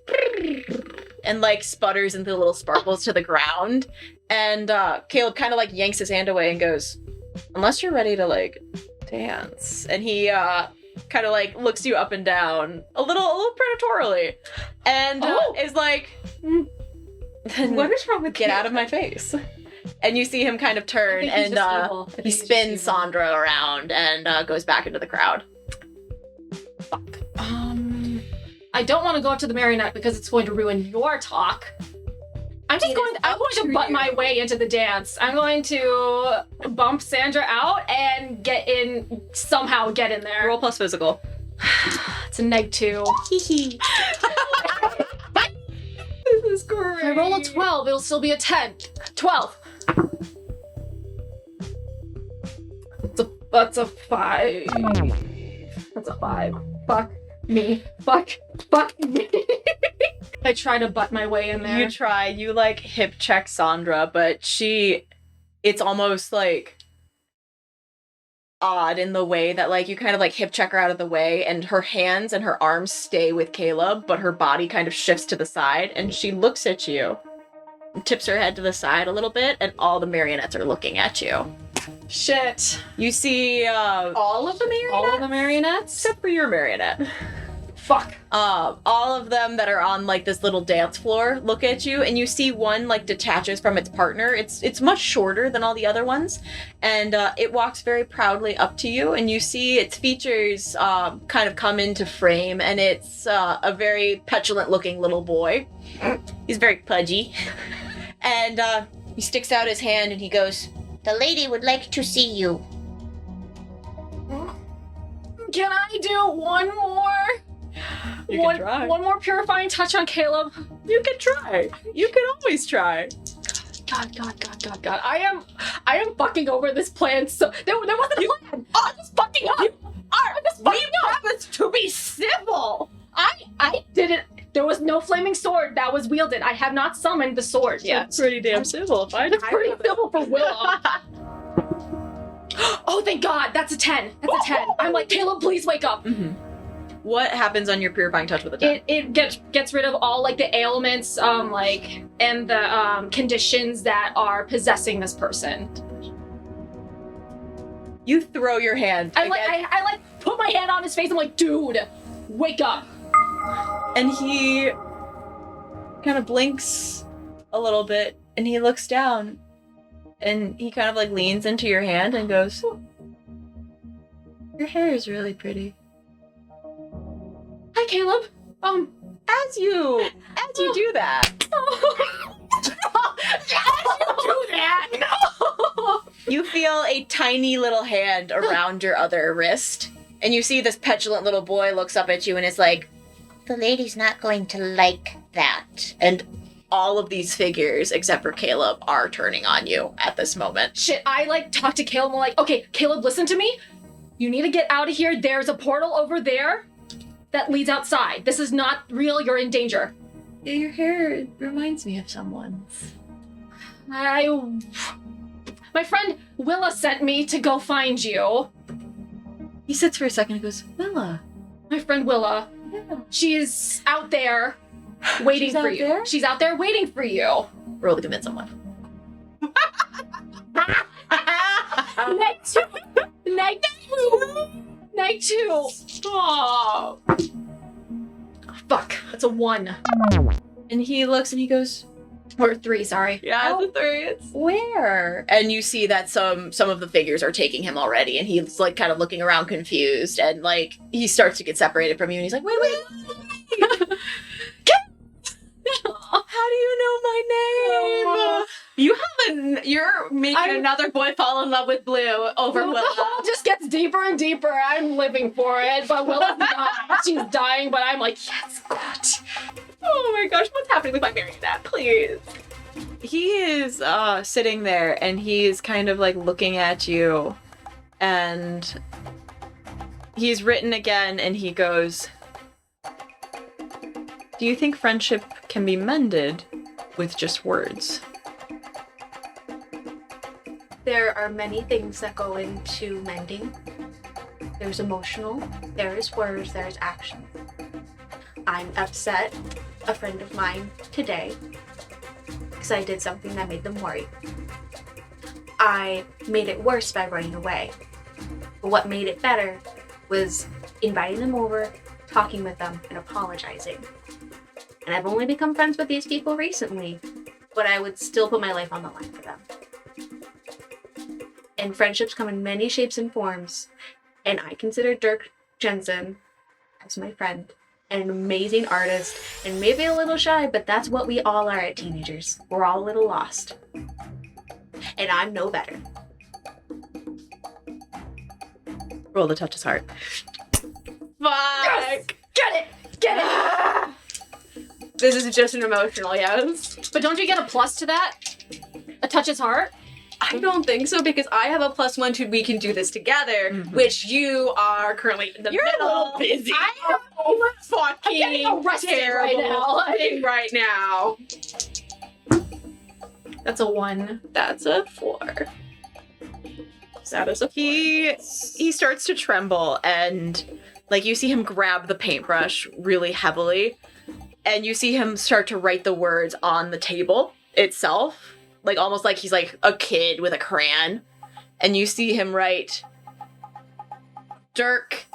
and like sputters into little sparkles to the ground. And Caleb kind of like yanks his hand away and goes, "Unless you're ready to like dance." And he kind of like looks you up and down a little predatorily and is like, "Then What is wrong with get you? out of my face." And you see him kind of turn and he spins Sandra around and goes back into the crowd. Fuck. I don't want to go up to the marionette because it's going to ruin your talk. I'm going to butt my way into the dance. I'm going to bump Sandra out and get in there. Roll plus physical. It's a -2. This is great. If I roll a 12, it'll still be a 10. 12. That's a 5. That's a 5. Fuck me. Fuck me. I try to butt my way in there. You try. You, like, hip check Sandra, but it's almost, like, odd in the way that, like, you kind of, like, hip check her out of the way, and her hands and her arms stay with Caleb, but her body kind of shifts to the side, and she looks at you, and tips her head to the side a little bit, and all the marionettes are looking at you. Shit. You see, All of the marionettes? All of the marionettes? except for your marionette. Fuck. All of them that are on, like, this little dance floor look at you, and you see one, like, detaches from its partner. It's much shorter than all the other ones, and it walks very proudly up to you, and you see its features kind of come into frame, and it's a very petulant-looking little boy. He's very pudgy. And he sticks out his hand, and he goes, The lady would like to see you. Can I do one more? You can try. One more purifying touch on Caleb. You can try. You can always try. God. I am fucking over this plan. So there wasn't a plan. I'm just fucking up. I'm just fucking up. Promise to be civil. I didn't. There was no flaming sword that was wielded. I have not summoned the sword yet. Pretty damn civil. If I It's pretty civil for Willa. Oh, thank God. That's a 10. That's a 10. I'm like, Caleb, please wake up. Mm-hmm. What happens on your purifying touch with a 10? It gets rid of all, like, the ailments, and the conditions that are possessing this person. You throw your hand. I put my hand on his face. I'm like, dude, wake up. And he kind of blinks a little bit, and he looks down, and he kind of, like, leans into your hand and goes, your hair is really pretty. Hi, Caleb. As you do that. No. You feel a tiny little hand around your other wrist, and you see this petulant little boy looks up at you and is like, The lady's not going to like that. and all of these figures, except for Caleb, are turning on you at this moment. Shit, I, like, talk to Caleb. I'm like, okay, Caleb, listen to me. You need to get out of here. There's a portal over there that leads outside. This is not real. You're in danger. Yeah, your hair reminds me of someone's. My friend Willa sent me to go find you. He sits for a second and goes, Willa. My friend Willa. Yeah. She's out there waiting She's for out you. there? She's out there waiting for you. Roll to convince someone. Night two. Oh. Fuck. That's a 1. And he looks and he goes, Or 3, sorry. yeah, it's a 3. It's where? And you see that some of the figures are taking him already, and he's, like, kind of looking around confused, and, like, he starts to get separated from you, and he's like, wait. How do you know my name? You're making another boy fall in love with Blue over The Willa. hole just gets deeper and deeper. I'm living for it, but Willa's not. She's dying, but I'm like, yes, good. Oh my gosh, what's happening with my marionette? Please. He is sitting there, and he's kind of, like, looking at you, and he's written again, and he goes, do you think friendship can be mended with just words? There are many things that go into mending. There's emotional, there is words, there is action. I'm upset a friend of mine today because I did something that made them worry. I made it worse by running away. But what made it better was inviting them over, talking with them, and apologizing. And I've only become friends with these people recently, but I would still put my life on the line for them. and friendships come in many shapes and forms. And I consider Dirk Jensen as my friend, an amazing artist, and maybe a little shy, but that's what we all are at teenagers. We're all a little lost. And I'm no better. Roll to touch his heart. Fuck! Yes! Get it! Get it! This is just an emotional yes. But don't you get a plus to that? A touch his heart? I don't think so, because I have a +1 to we can do this together, which you are currently in the You're middle. a little busy. I am fucking I'm getting arrested terrible right now. thing right now. That's a 1. That's a 4. That is a 4. He starts to tremble, and like you see him grab the paintbrush really heavily, and you see him start to write the words on the table itself, like almost like he's like a kid with a crayon. And you see him write, Dirk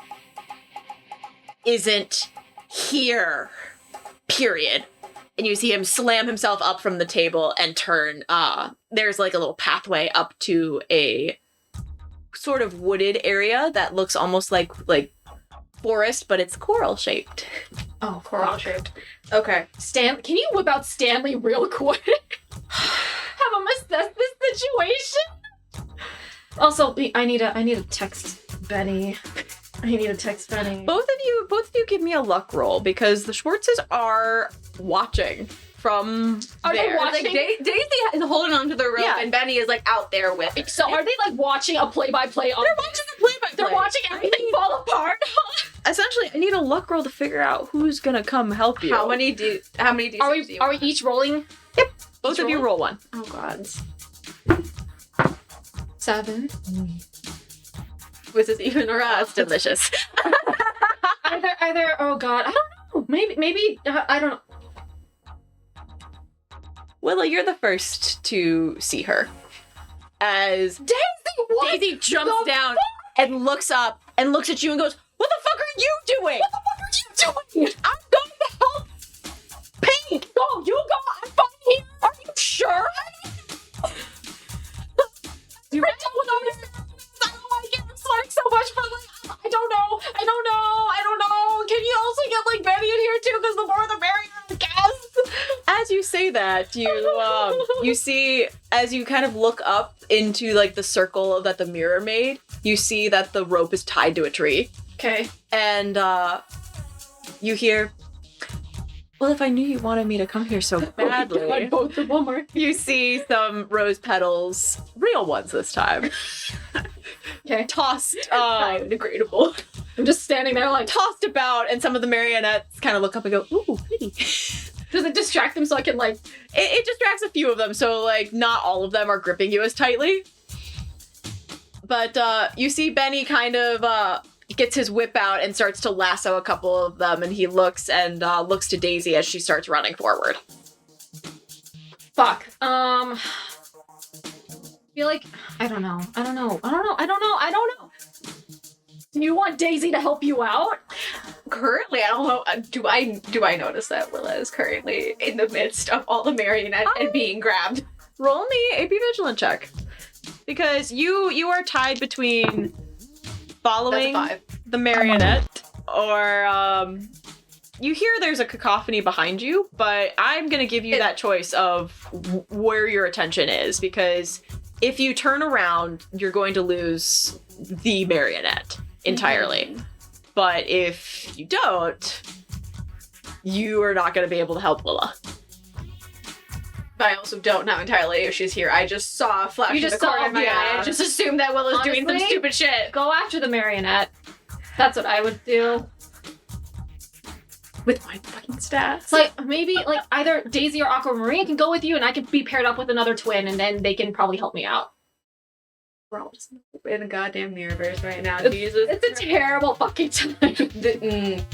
isn't here, period. And you see him slam himself up from the table and turn. There's like a little pathway up to a sort of wooded area that looks almost like forest, but it's coral shaped. Oh, coral shaped. Okay. Can you whip out Stanley real quick? Have him assess this situation? Also, I need to text Benny. I need to text Benny. Both of you give me a luck roll, because the Schwartzes are watching from Are they there. watching? Like Daisy is holding onto the rope, Yeah. and Benny is like out there with her. So are they like watching a play-by-play on? They're watching the play-by-play. They're watching everything fall apart. Essentially, I need a luck roll to figure out who's gonna come help you. How many D6 Are do you we want? each rolling? Both of you roll one. Oh god. 7. Was this even or us? That's delicious. Either. Oh god, I don't know. Maybe. I don't know. Willa, you're the first to see her. As Daisy jumps down and looks up and looks at you and goes, "What the fuck are you doing? What the fuck are you doing? I'm going to help paint. Go, you go. I'm fine here. Are you sure?" You ready? I don't want to get Sonic so much, but like, I don't know. Can you also get like Benny in here too? Because the more the merrier, I guess. As you say that, you see, as you kind of look up into like the circle that the mirror made, you see that the rope is tied to a tree. Okay. And you hear, "Well, if I knew you wanted me to come here so badly." Both of them are. You see some rose petals, real ones this time. Okay. Tossed, Biodegradable. I'm just standing there like, tossed about, and some of the marionettes kind of look up and go, "Ooh, pretty." does it distract them so I can like? It distracts a few of them, so like not all of them are gripping you as tightly. But you see Benny kind of gets his whip out and starts to lasso a couple of them, and he looks to Daisy as she starts running forward. Fuck. Feel like I don't know. Do you want Daisy to help you out? Currently, I don't know. Do I notice that Willa is currently in the midst of all the marionettes and being grabbed? Roll me a be vigilant check, because you are tied between following That's a 5. the marionette or you hear there's a cacophony behind you, but I'm gonna give you that choice of where your attention is, because if you turn around, you're going to lose the marionette entirely. But if you don't, you are not going to be able to help Willa. But I also don't know entirely if she's here. I just saw a flash You in the just corner saw- of my yeah. eye. I just assumed that Willa's doing some Honestly? stupid shit. Go after the marionette. That's what I would do. With my fucking stats. It's like maybe like either Daisy or Aquamarine can go with you, and I can be paired up with another twin, and then they can probably help me out. We're all just in the goddamn mirrorverse right now. It's- Jesus. It's a terrible fucking time.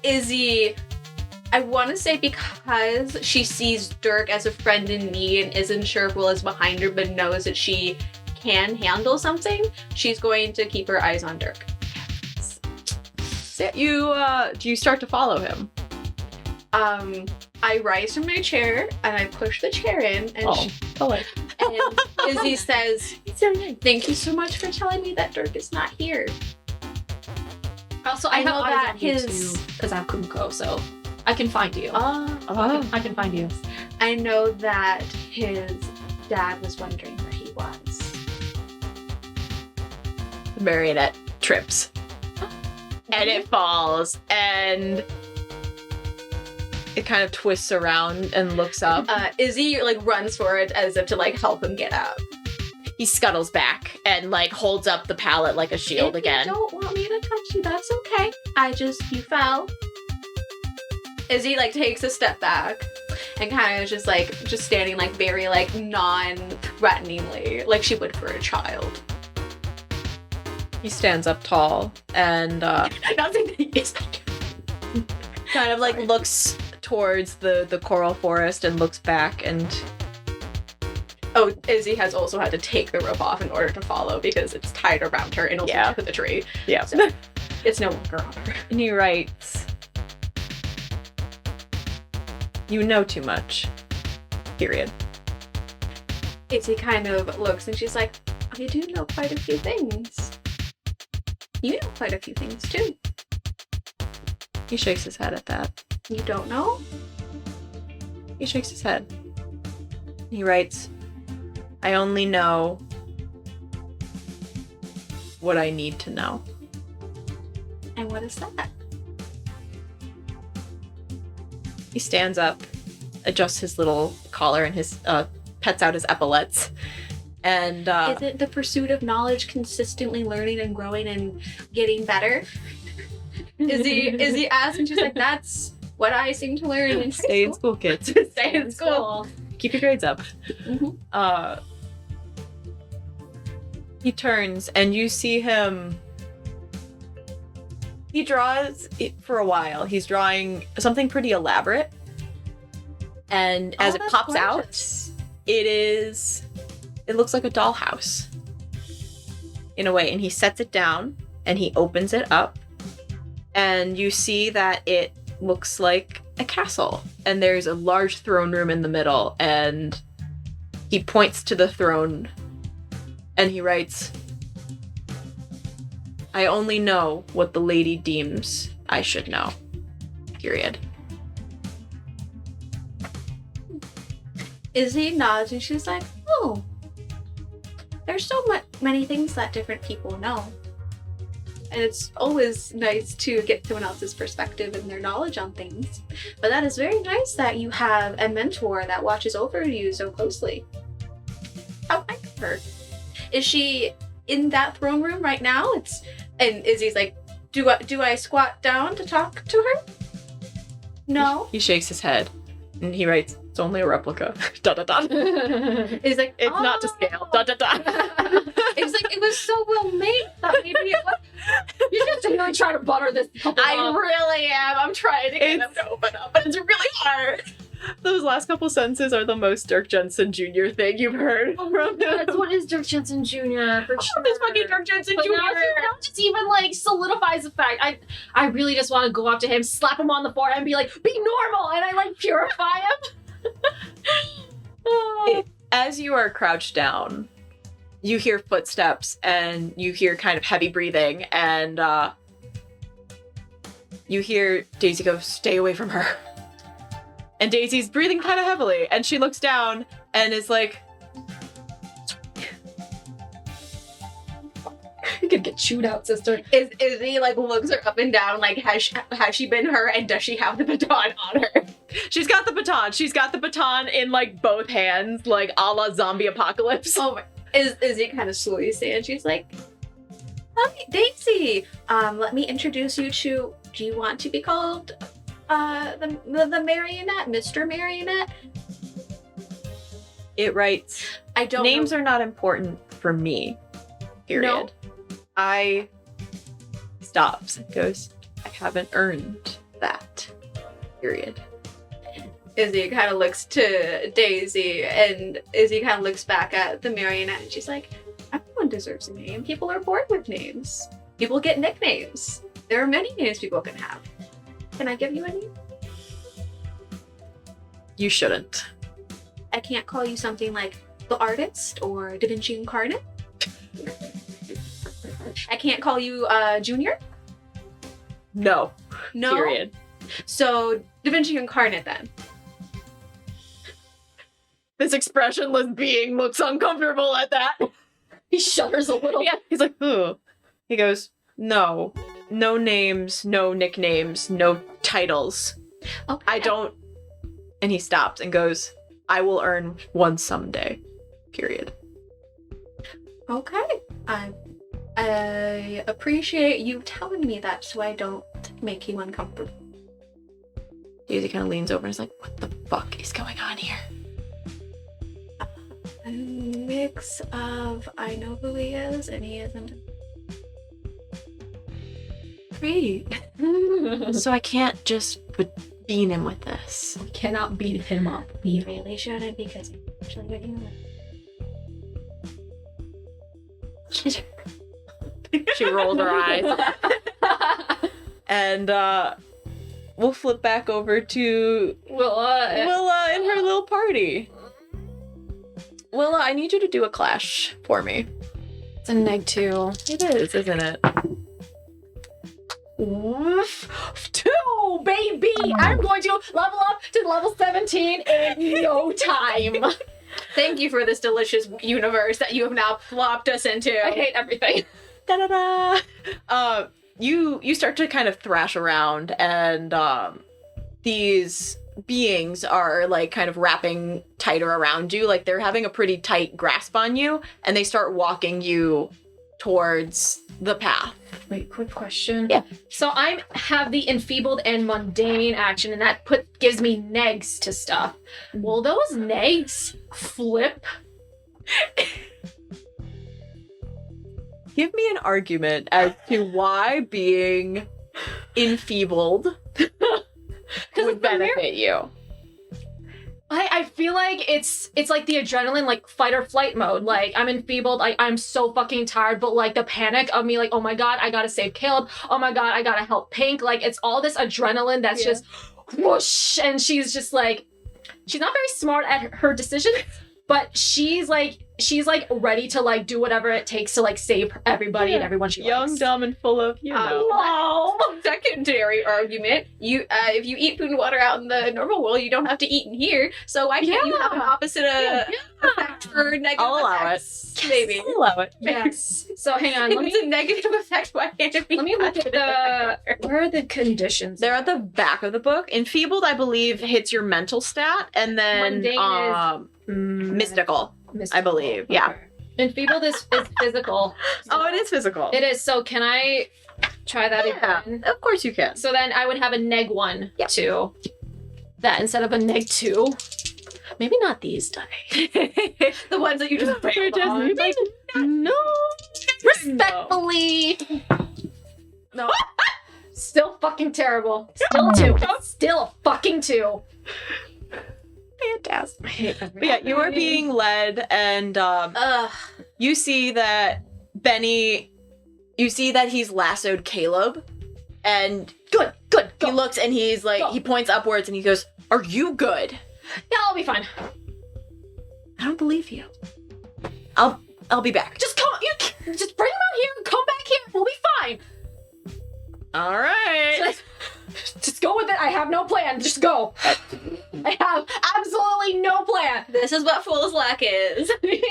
Izzy, I want to say because she sees Dirk as a friend in need and isn't sure if Willa's behind her, but knows that she can handle something, she's going to keep her eyes on Dirk. So do you start to follow him? I rise from my chair and I push the chair in, and Oh, And Izzy says, "Thank you so much for telling me that Dirk is not here." Also, I know have that eyes on you his- too, because I'm Kumiko, so I can find you. Oh. I can find you. I know that his dad was wondering where he was. The marionette trips. And it falls, and it kind of twists around and looks up. Izzy like runs for it as if to like help him get up. He scuttles back and like holds up the pallet like a shield If again. you don't want me to touch you, that's okay. You fell. Izzy like takes a step back and kind of just standing like very like non-threateningly, like she would for a child. He stands up tall and Nothing that he is. kind of like looks towards the coral forest and looks back and Oh, Izzy has also had to take the rope off in order to follow because it's tied around her and also Yeah. to the tree. yeah. So it's no longer on her. And he writes, "You know too much. Period." Izzy kind of looks and she's like, "You do know quite a few things. You know quite a few things too. He shakes his head at that. You don't know?" He shakes his head. He writes, "I only know what I need to know." And what is that? He stands up, adjusts his little collar and his pets out his epaulets, and Is it the pursuit of knowledge, consistently learning and growing and getting better? Izzy asks, and she's like, "That's what I seem to learn in stay in school, kids. Stay in school." Keep your grades up. Mhm. He turns and you see him. He draws it for a while. He's drawing something pretty elaborate. And as Oh, it that's pops gorgeous. out, it looks like a dollhouse in a way. And he sets it down and he opens it up. And you see that it looks like a castle. And there's a large throne room in the middle. And he points to the throne and he writes, "I only know what the lady deems I should know. Period." Izzy nods, and she's like, "Oh, there's so many things that different people know. And it's always nice to get someone else's perspective and their knowledge on things. But that is very nice that you have a mentor that watches over you so closely. How kind of her. Is she in that throne room right now?" And Izzy's like, do I squat down to talk to her? No. He shakes his head and he writes, "It's only a replica." Dot dot dot. He's like, It's not to scale. Dot dot dot. It's like, it was so well made that maybe it was. You're just really trying to butter this couple I up. really am. I'm trying to get them to open up, but it's really hard. Those last couple sentences are the most Dirk Jensen Jr. thing you've heard Oh from my him. God, what is Dirk Jensen Jr. for sure? This fucking Dirk Jensen But Jr. now it just even like solidifies the fact. I really just want to go up to him, slap him on the forehead, and be like, "Be normal," and I like purify him. As you are crouched down, you hear footsteps and you hear kind of heavy breathing and you hear Daisy go, "Stay away from her." And Daisy's breathing kind of heavily and she looks down and is like, You could get chewed out, sister. Izzy like looks her up and down, like has she been hurt, and does she have the baton on her? she's got the baton. She's got the baton in like both hands, like a la zombie apocalypse. Oh my! Izzy kind of slowly stands. She's like, "Hi, Daisy. Let me introduce you to. Do you want to be called the marionette, Mr. Marionette?" It writes, I don't. "Names know. are not important for me. Period." No. I stops and goes, "I haven't earned that. Period." Izzy kind of looks to Daisy, and Izzy kind of looks back at the marionette, and she's like, "Everyone deserves a name. People are born with names. People get nicknames. There are many names people can have. Can I give you a name? You shouldn't. I can't call you something like the artist or Da Vinci Incarnate. I can't call you Junior? No. No? Period. So, Da Vinci Incarnate then. This expressionless being looks uncomfortable at that. He shudders a little. Yeah. He's like, ooh. He goes, no. No names, no nicknames, no titles. Okay. I don't... And he stops and goes, I will earn one someday. Period. Okay. I appreciate you telling me that so I don't make you uncomfortable. Daisy kind of leans over and is like, what the fuck is going on here? A mix of I know who he is and he isn't. Great. So I can't just bean him with this. We cannot beat him up. We really shouldn't because I'm actually getting him. She rolls her eyes. And we'll flip back over to Willa and her little party. Willa, I need you to do a clash for me. It's a -2. It is, isn't it? Woof. 2, baby! I'm going to level up to level 17 in no time. Thank you for this delicious universe that you have now plopped us into. I hate everything. Da-da-da! You start to kind of thrash around, and these beings are like kind of wrapping tighter around you, like they're having a pretty tight grasp on you, and they start walking you towards the path. Wait, quick question. Yeah. So I have the enfeebled and mundane action, and that gives me negs to stuff. Will those negs flip? Give me an argument as to why being enfeebled would benefit you. I feel like it's like the adrenaline, like fight or flight mode. Like I'm enfeebled, I'm so fucking tired, but like the panic of me, like, oh my god, I gotta save Caleb. Oh my god, I gotta help Pink. Like it's all this adrenaline that's just whoosh, and she's just like, she's not very smart at her decisions, but she's like ready to like do whatever it takes to like save everybody and everyone she Young, likes. dumb, and full of, Secondary argument. You, if you eat food and water out in the normal world, you don't have to eat in here. So why can't you have an opposite effect for negative I'll allow effects? Maybe. I'll allow it. Yes. So hang on, If let it's a negative effect, why can't it be? me look at where are the conditions? They're at the back of the book. Enfeebled, I believe, hits your mental stat, and then Mundane mystical, I believe. Yeah. Okay. Enfeebled is physical. Oh, it is physical. It is. So can I try that again? Of course you can. So then I would have a -1 Yep. to that instead of a -2. Maybe not these die. The ones that you just bailed on. Like, no. Respectfully. No. Still fucking terrible. Still 2. Still a fucking 2. Fantastic. But yeah, you are being led, and you see that Benny, you see that he's lassoed Caleb, and Good. he looks and he's like, he points upwards and he goes, "Are you good?" Yeah, I'll be fine. I don't believe you. I'll be back. Just come. Just bring him out here and come back here. We'll be fine. All right. Just go with it. I have no plan. Just go. I have absolutely no plan. This is what fool's luck is. Going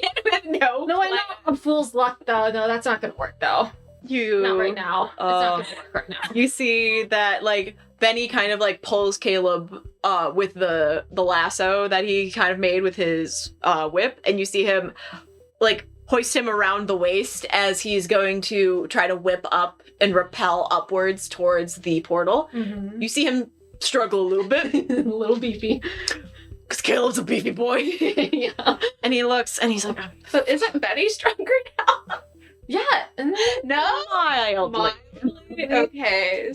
in with no No, I know. I'm fool's luck, though. No, that's not gonna work, though. Not right now. It's not gonna work right now. You see that like Benny kind of like pulls Caleb with the lasso that he kind of made with his whip, and you see him like hoist him around the waist as he's going to try to whip up and rappel upwards towards the portal. Mm-hmm. You see him struggle a little bit. A little beefy. Because Caleb's a beefy boy. Yeah. And he looks and he's like, But isn't Betty stronger now? Yeah. No? mildly. Okay.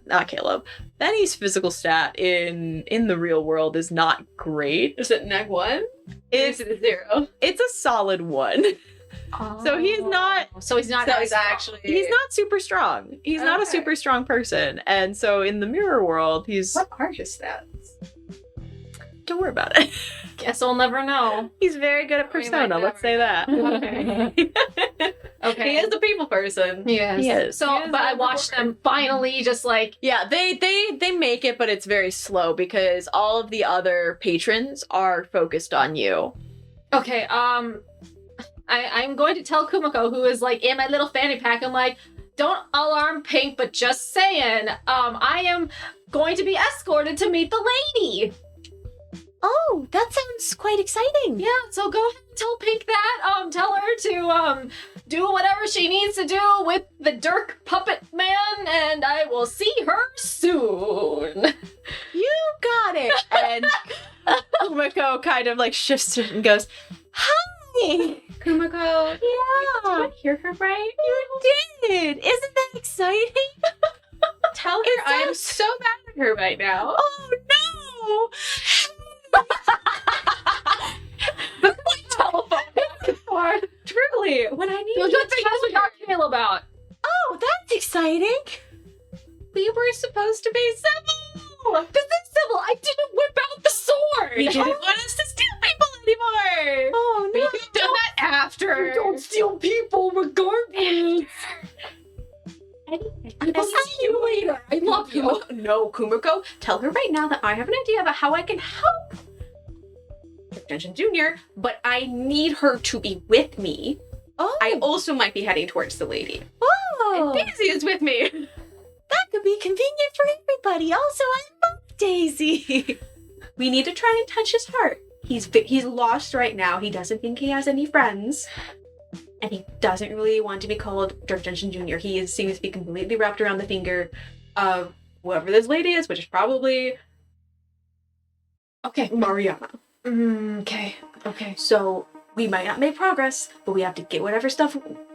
Not Caleb. Benny's physical stat in the real world is not great. Is it neg 1? It's Is it a 0? a solid 1. So he's not. So he's not. So as he's strong. actually. He's not super strong. He's not a Okay. super strong person. And so in the mirror world, he's. What are his stats? Don't worry about it. Guess I'll never know. He's very good at persona, let's say that. Okay. Okay. He is a people person. Yes. He is. So, but I watched them finally just like, Yeah, they make it, but it's very slow because all of the other patrons are focused on you. okay, I'm going to tell Kumiko, who is like in my little fanny pack, I'm like, don't alarm Pink, but just saying, I am going to be escorted to meet the lady. Oh, that sounds quite exciting. Yeah, so go ahead and tell Pink that. Tell her to do whatever she needs to do with the Dirk puppet man, and I will see her soon. You got it. And Umiko kind of like shifts it and goes, "Hi." Kumiko. Did Yeah, I hear her right? you did. Isn't that exciting? Tell her It I'm sounds- so mad at her right now. Oh no. Or truly, when I need That's you what we got Kale about. Oh, that's exciting. we were supposed to be civil. This is civil. I didn't whip out the sword. We didn't want us to steal people anymore. Oh We no. could have done that after. You don't steal people regardless. I will see you later. I love you. No, Kumiko. Tell her right now that I have an idea about how I can help Dungeon Jr., but I need her to be with me. Oh. I also might be heading towards the lady. Oh. And Daisy is with me. That could be convenient for everybody. Also, I love Daisy. We need to try and touch his heart. He's lost right now. He doesn't think he has any friends. And he doesn't really want to be called Dirk Dungeon Jr. Seems to be completely wrapped around the finger of whoever this lady is, which is probably Okay. Mariana. Okay. Okay. So we might not make progress, but we have to get whatever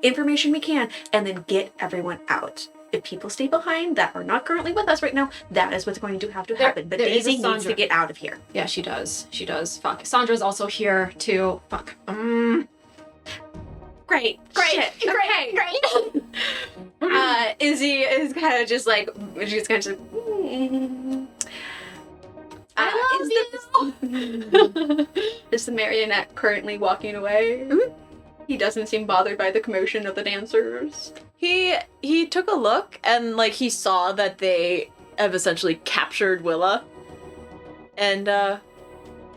information we can, and then get everyone out. If people stay behind that are not currently with us right now, that is what's going to have to There- happen. But there is a Daisy needs Sandra. to get out of here. Yeah, she does. She does. Fuck. Sandra's also here too. Fuck. Great. Great. Shit. Okay. Izzy is kind of just like, she's kind of just like, Is the marionette currently walking away? He doesn't seem bothered by the commotion of the dancers. He took a look and like he saw that they have essentially captured Willa. And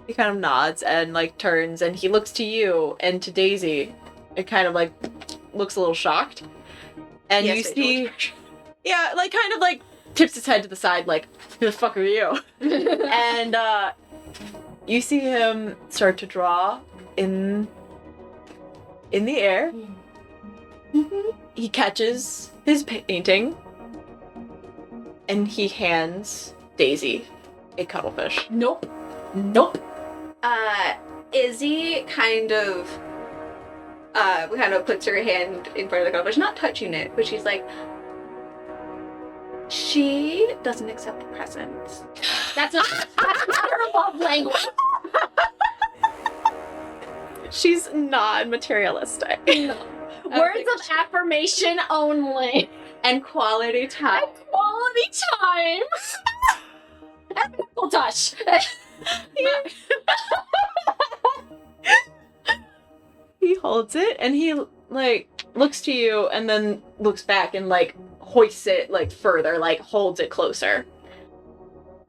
he kind of nods and like turns and he looks to you and to Daisy and kind of like looks a little shocked. And Yes, you I see know. yeah, like kind of like tips his head to the side like, who the fuck are you? And you see him start to draw in the air. He catches his painting and he hands Daisy a cuttlefish. Nope. Izzy kind of puts her hand in front of the cuttlefish, not touching it, but she's like, she doesn't accept presents. That's not her love language. She's not materialistic. Words of affirmation only. And quality time. Quality time. And physical touch. He holds it and he like looks to you and then looks back and like hoists it like further, like holds it closer.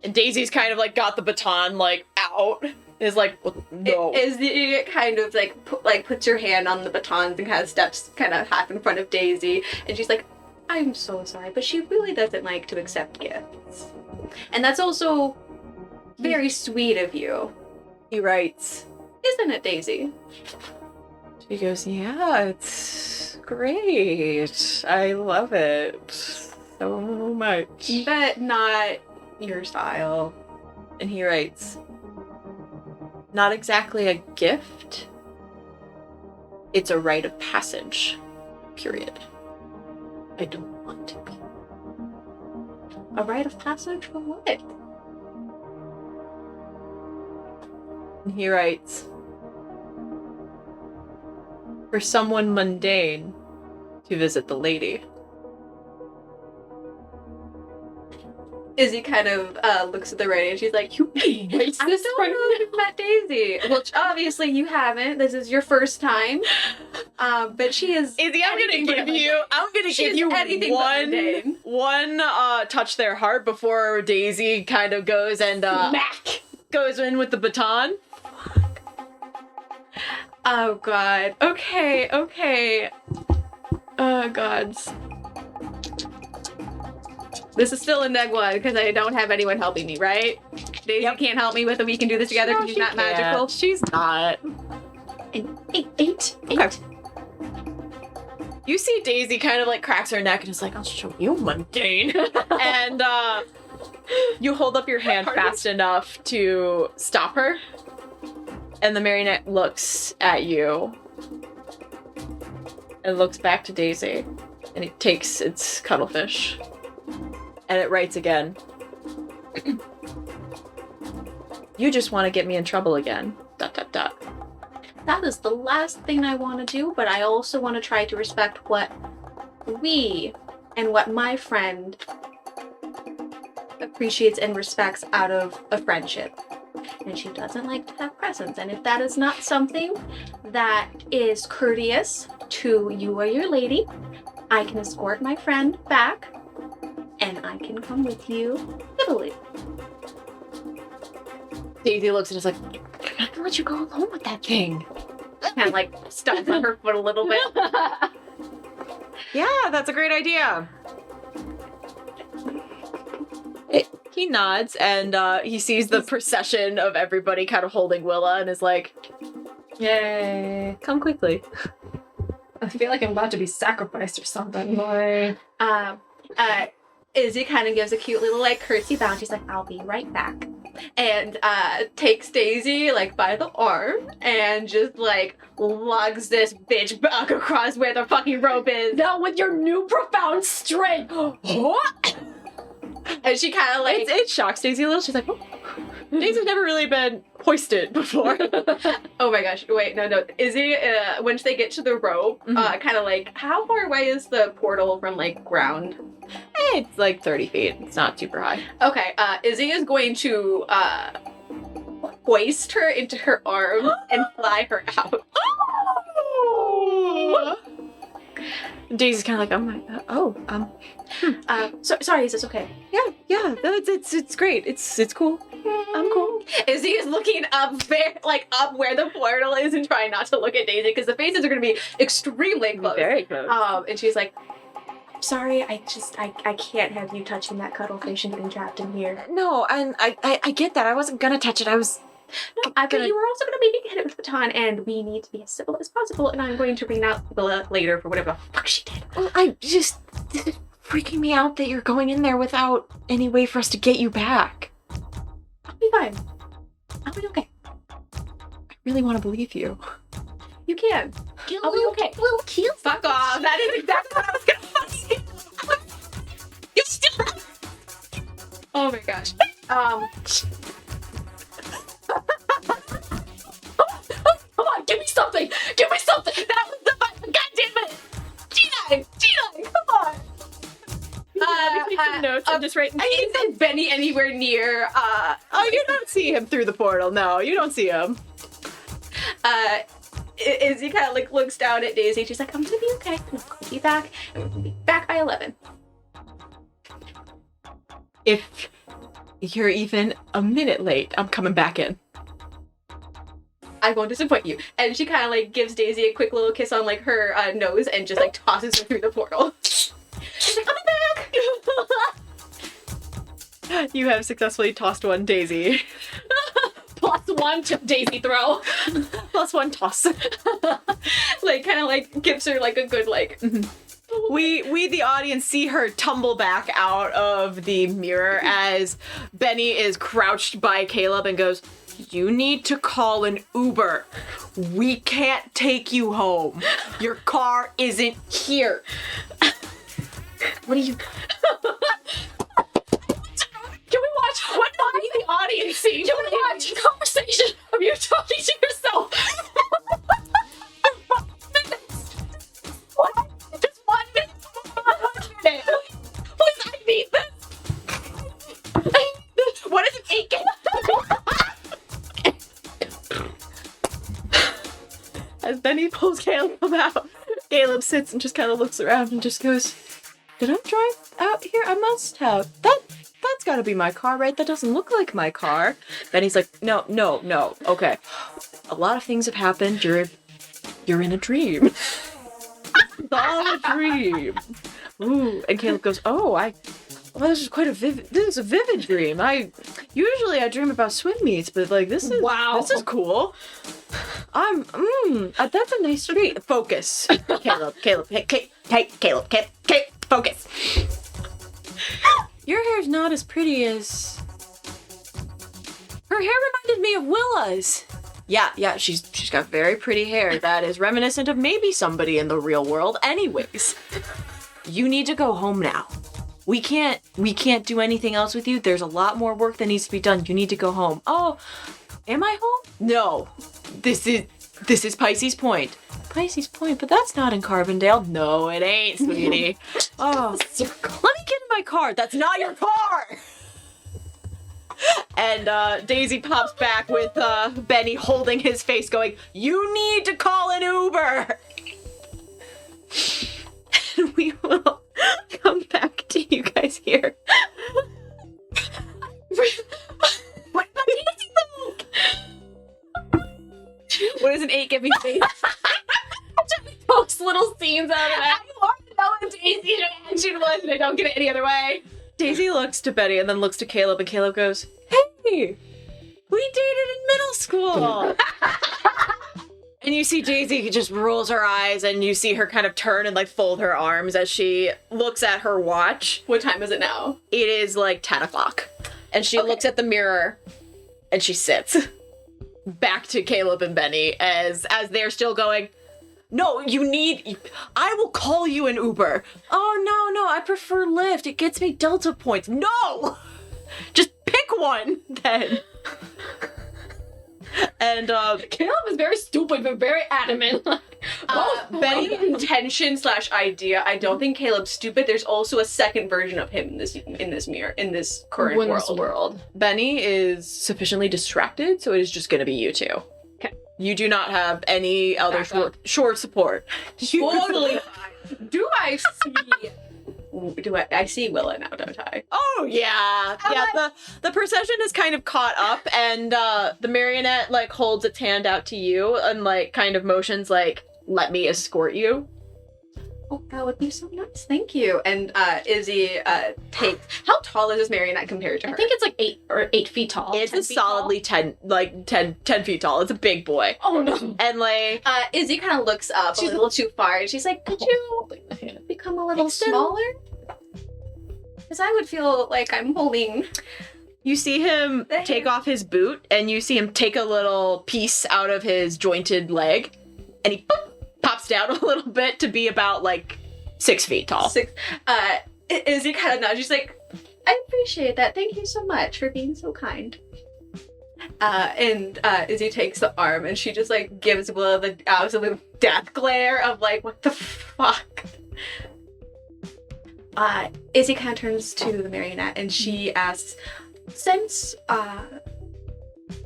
And Daisy's kind of like got the baton like out. Is like, well, no. Izzy kind of like puts her hand on the batons and kind of steps kind of half in front of Daisy, and she's like, I'm so sorry, but she really doesn't like to accept gifts. And that's also very sweet of you. He writes, Isn't it, Daisy? she goes, yeah, it's great. I love it so much. But not your style. And he writes, not exactly a gift. It's a rite of passage. Period. I don't want to be. A rite of passage for what? And he writes, for someone mundane to visit the lady. Izzy kind of looks at the writing and she's like, you waste this I this don't know if you've met Daisy. Which obviously you haven't. This is your first time. But she is Izzy, I'm gonna give you anything but mundane. one touch their heart before Daisy kind of goes and goes in with the baton. Oh god. Okay. Oh gods. This is still a neg one because I don't have anyone helping me, right? Daisy can't help me with it. We can do this together because she's not magical. She's not. Eight. Okay. You see Daisy kind of like cracks her neck and is like, I'll show you, mundane. And you hold up your hand fast enough to stop her. And the marionette looks at you and looks back to Daisy. And it takes its cuttlefish. And it writes again. You just want to get me in trouble again. ... That is the last thing I want to do, but I also want to try to respect what we and what my friend appreciates and respects out of a friendship. And she doesn't like to have presents. And if that is not something that is courteous to you or your lady, I can escort my friend back and I can come with you to Italy. Daisy looks and is like, I'm not gonna let you go alone with that thing. Kind of like stomps on her foot a little bit. Yeah, that's a great idea. He nods and he sees the procession of everybody kind of holding Willa and is like, yay, come quickly. I feel like I'm about to be sacrificed or something. Like, Izzy kind of gives a cute little like curtsy bow. She's like, I'll be right back. And takes Daisy like by the arm and just like lugs this bitch back across where the fucking rope is. now with your new profound strength. What? And she kind of like It shocks Daisy a little. She's like, oh. Daisy's never really been hoisted before. oh my gosh, wait, no. Izzy, once they get to the rope, kind of like, how far away is the portal from like ground? It's like 30 feet. It's not super high. Okay, Izzy is going to hoist her into her arms and fly her out. Oh! Daisy's kind of like, Sorry, is this okay? yeah, it's great. It's cool. I'm cool. Izzy is looking up there, like up where the portal is, and trying not to look at Daisy because the faces are going to be extremely close. Very close. And she's like, "Sorry, I can't have you touching that cuttlefish and getting trapped in here." No, and I get that. I wasn't gonna touch it. I was. But you were also going to be hit with the baton, and we need to be as civil as possible. And I'm going to ring out Willa later for whatever the fuck she did. Well, it's freaking me out that you're going in there without any way for us to get you back. I'll be fine. I'll be okay. I really want to believe you. You can. I'll be okay. We'll kill. Fuck off. That is exactly what I was going to fucking do. You still. Oh my gosh. Come on, give me something. Give me something. That was the fucking goddamn it. G9, come on. Some notes. I'm just writing. Isn't Benny anywhere near? You don't see him through the portal. No, you don't see him. Izzy kind of like looks down at Daisy. She's like, I'm gonna be okay. I'm gonna be back. And we'll be back by 11. If you're even a minute late, I'm coming back in. I won't disappoint you. And she kind of like gives Daisy a quick little kiss on like her nose and just like tosses her through the portal. She's like, coming back. You have successfully tossed one Daisy. +1 to Daisy throw. +1 toss. Like kind of like gives her like a good like. We the audience see her tumble back out of the mirror as Benny is crouched by Caleb and goes, you need to call an Uber. We can't take you home. Your car isn't here. What are you? Can we watch what the audience see? Can we watch a conversation of you talking to yourself? What? Just 1 minute. 1 minute. Please, I need this. Benny pulls Caleb out. Caleb sits and just kind of looks around and just goes, did I drive out here? I must have. That's gotta be my car, right? That doesn't look like my car. Benny's like, no. Okay. A lot of things have happened. You're in a dream. It's all a dream. Ooh. And Caleb goes, this is quite a vivid dream. Usually I dream about swim meets, but like this is cool. That's a nice dream. Focus. Caleb, Caleb, focus. Your hair's not as pretty as her hair reminded me of Willa's. Yeah, she's got very pretty hair that is reminiscent of maybe somebody in the real world. Anyways, you need to go home now. We can't do anything else with you. There's a lot more work that needs to be done. You need to go home. Oh, am I home? No. This is Pisces Point. Pisces Point, but that's not in Carbondale. No, it ain't, sweetie. Oh, let me get in my car. That's not your car. And Daisy pops back with Benny holding his face going, you need to call an Uber. And we will come back to you guys here. What about Daisy though? What does an 8 give me? Just pokes little scenes out of it. I want to know what Daisy's reaction was, and I don't get it any other way. Daisy looks to Betty and then looks to Caleb, and Caleb goes, hey, we dated in middle school. And you see Daisy just rolls her eyes, and you see her kind of turn and like fold her arms as she looks at her watch. What time is it now? It is like 10 o'clock. And she looks at the mirror and she sits back to Caleb and Benny as they're still going, no, I will call you an Uber. Oh, no, I prefer Lyft. It gets me Delta points. No! Just pick one then. And Caleb is very stupid but very adamant. Benny intention / idea. I don't think Caleb's stupid. There's also a second version of him in this current world. Benny is sufficiently distracted, so it is just going to be you two. Okay. You do not have any other short support. Totally fine. Do I see? I see Willa now, don't I? Oh yeah. The procession is kind of caught up, and the marionette like holds its hand out to you and like kind of motions like, let me escort you. Oh, that would be so nice. Thank you. And Izzy takes. How tall is this marionette compared to her? I think it's like 8 feet tall. It's a solidly 10 feet tall. It's a big boy. Oh no. And like Izzy kind of looks up a little too far, and she's like, "Could you become a little smaller? Because I would feel like I'm holding." You see him take off his boot, and you see him take a little piece out of his jointed leg, and he pops down a little bit to be about like 6 feet tall. Izzy kind of nods. She's like, "I appreciate that. Thank you so much for being so kind." And Izzy takes the arm, and she just like gives Willa the absolute death glare of like, what the fuck? Izzy kind of turns to the marionette, and she asks, since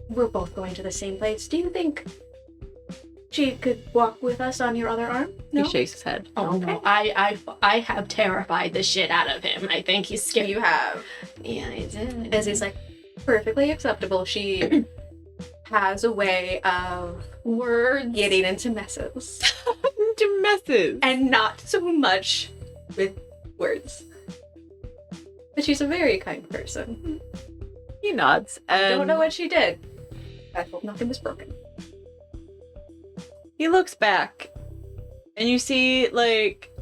we're both going to the same place, do you think she could walk with us on your other arm? No? He shakes his head. Oh no, I have terrified the shit out of him. I think he's scared. You have. Yeah, I did. Izzy's like, perfectly acceptable. She has a way of getting into messes. Into messes. And not so much with words. But she's a very kind person. He nods. I don't know what she did. I hope nothing was broken. He looks back, and you see, like,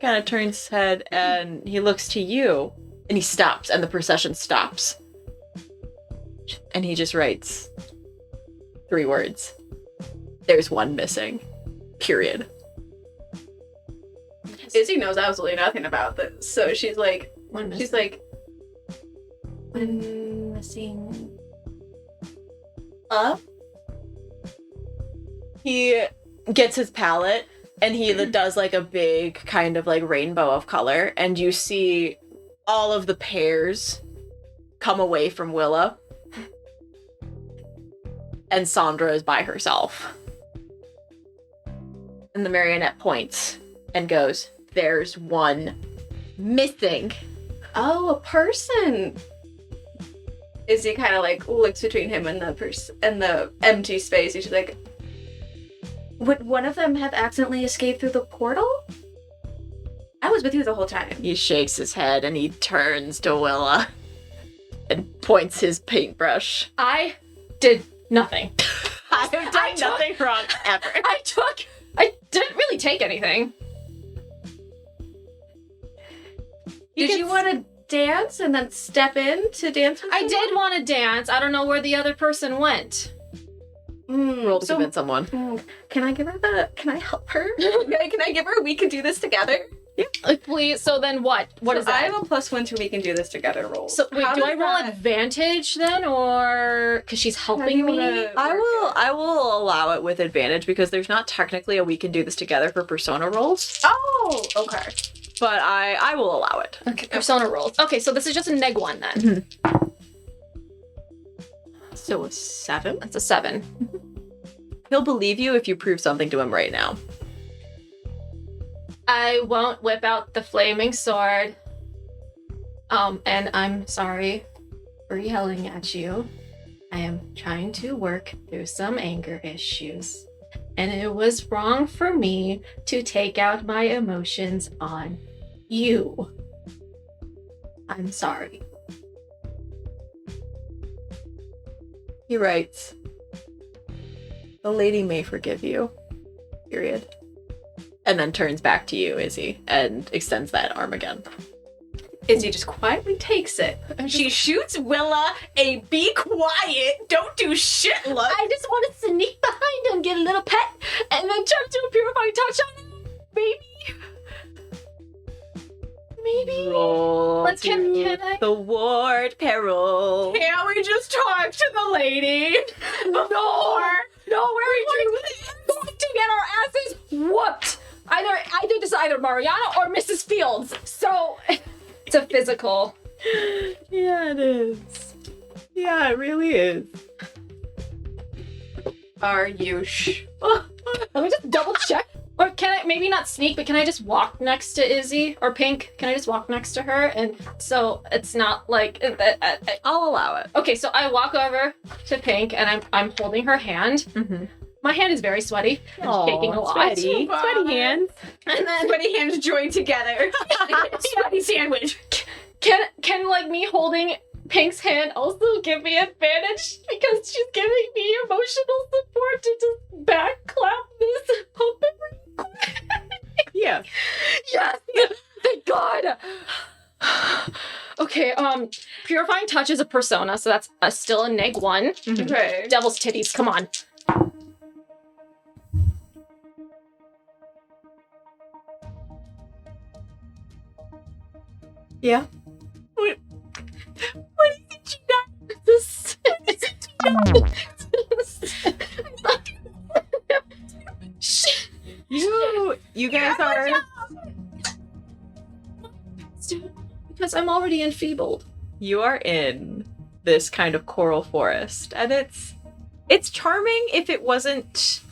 kind of turns his head, and he looks to you, and he stops, and the procession stops. And he just writes 3 words. There's one missing. Period. Izzy knows absolutely nothing about this, so she's like, one missing up. He gets his palette, and he does like a big kind of like rainbow of color, and you see all of the pears come away from Willa. And Sandra is by herself. And the marionette points and goes, "There's one missing." Oh, a person. Izzy kind of like looks between him and the empty space. He's like, would one of them have accidentally escaped through the portal? I was with you the whole time. He shakes his head and he turns to Willa and points his paintbrush. I did nothing. I have done nothing wrong ever. I didn't really take anything. Did you want to dance and then step in to dance with I did want to dance. I don't know where the other person went. Roll to convince someone. Can I give her can I help her? Can I give her we can do this together? Please. So then what? What is I that? have a +1 to we can do this together roll. So wait, How do I does roll that- advantage then, or because she's How do helping you me? wanna I work will allow it with advantage because there's not technically a we can do this together for persona rolls, it? Oh, okay. but I will allow it. Okay, persona rolls. Okay, so this is just a neg 1 then. So a 7. That's a 7. He'll believe you if you prove something to him right now. I won't whip out the flaming sword. And I'm sorry for yelling at you. I am trying to work through some anger issues. And it was wrong for me to take out my emotions on you. I'm sorry. He writes, "The lady may forgive you. Period." And then turns back to you, Izzy, and extends that arm again. Izzy just quietly takes it. She shoots Willa a be quiet, don't do shit look. I just want to sneak behind him, get a little pet, and then try to do a purifying touch on him. Maybe. Roll But can I? the ward peril. Can't we just talk to the lady? No, we're going to get our asses whooped. Either this is either Mariana or Mrs. Fields. So it's a physical. Yeah, it is. Yeah, it really is. Are you Let me just double check. Or can I maybe not sneak, but can I just walk next to Izzy or Pink? Can I just walk next to her? And so it's not like. I'll allow it. Okay, so I walk over to Pink and I'm holding her hand. Mm-hmm. My hand is very sweaty. I'm shaking a lot. Sweaty hands. And then sweaty hands joined together. Sweaty sandwich. Can like me holding Pink's hand also give me advantage because she's giving me emotional support to just back clap this puppet. Yeah. Yes! Thank God! Okay, Purifying Touch is a persona, so that's still a neg 1. Okay. Devil's Titties, come on. Yeah. What did you not? This. You guys are. Because I'm already enfeebled. You are in this kind of coral forest, and it's charming if it wasn't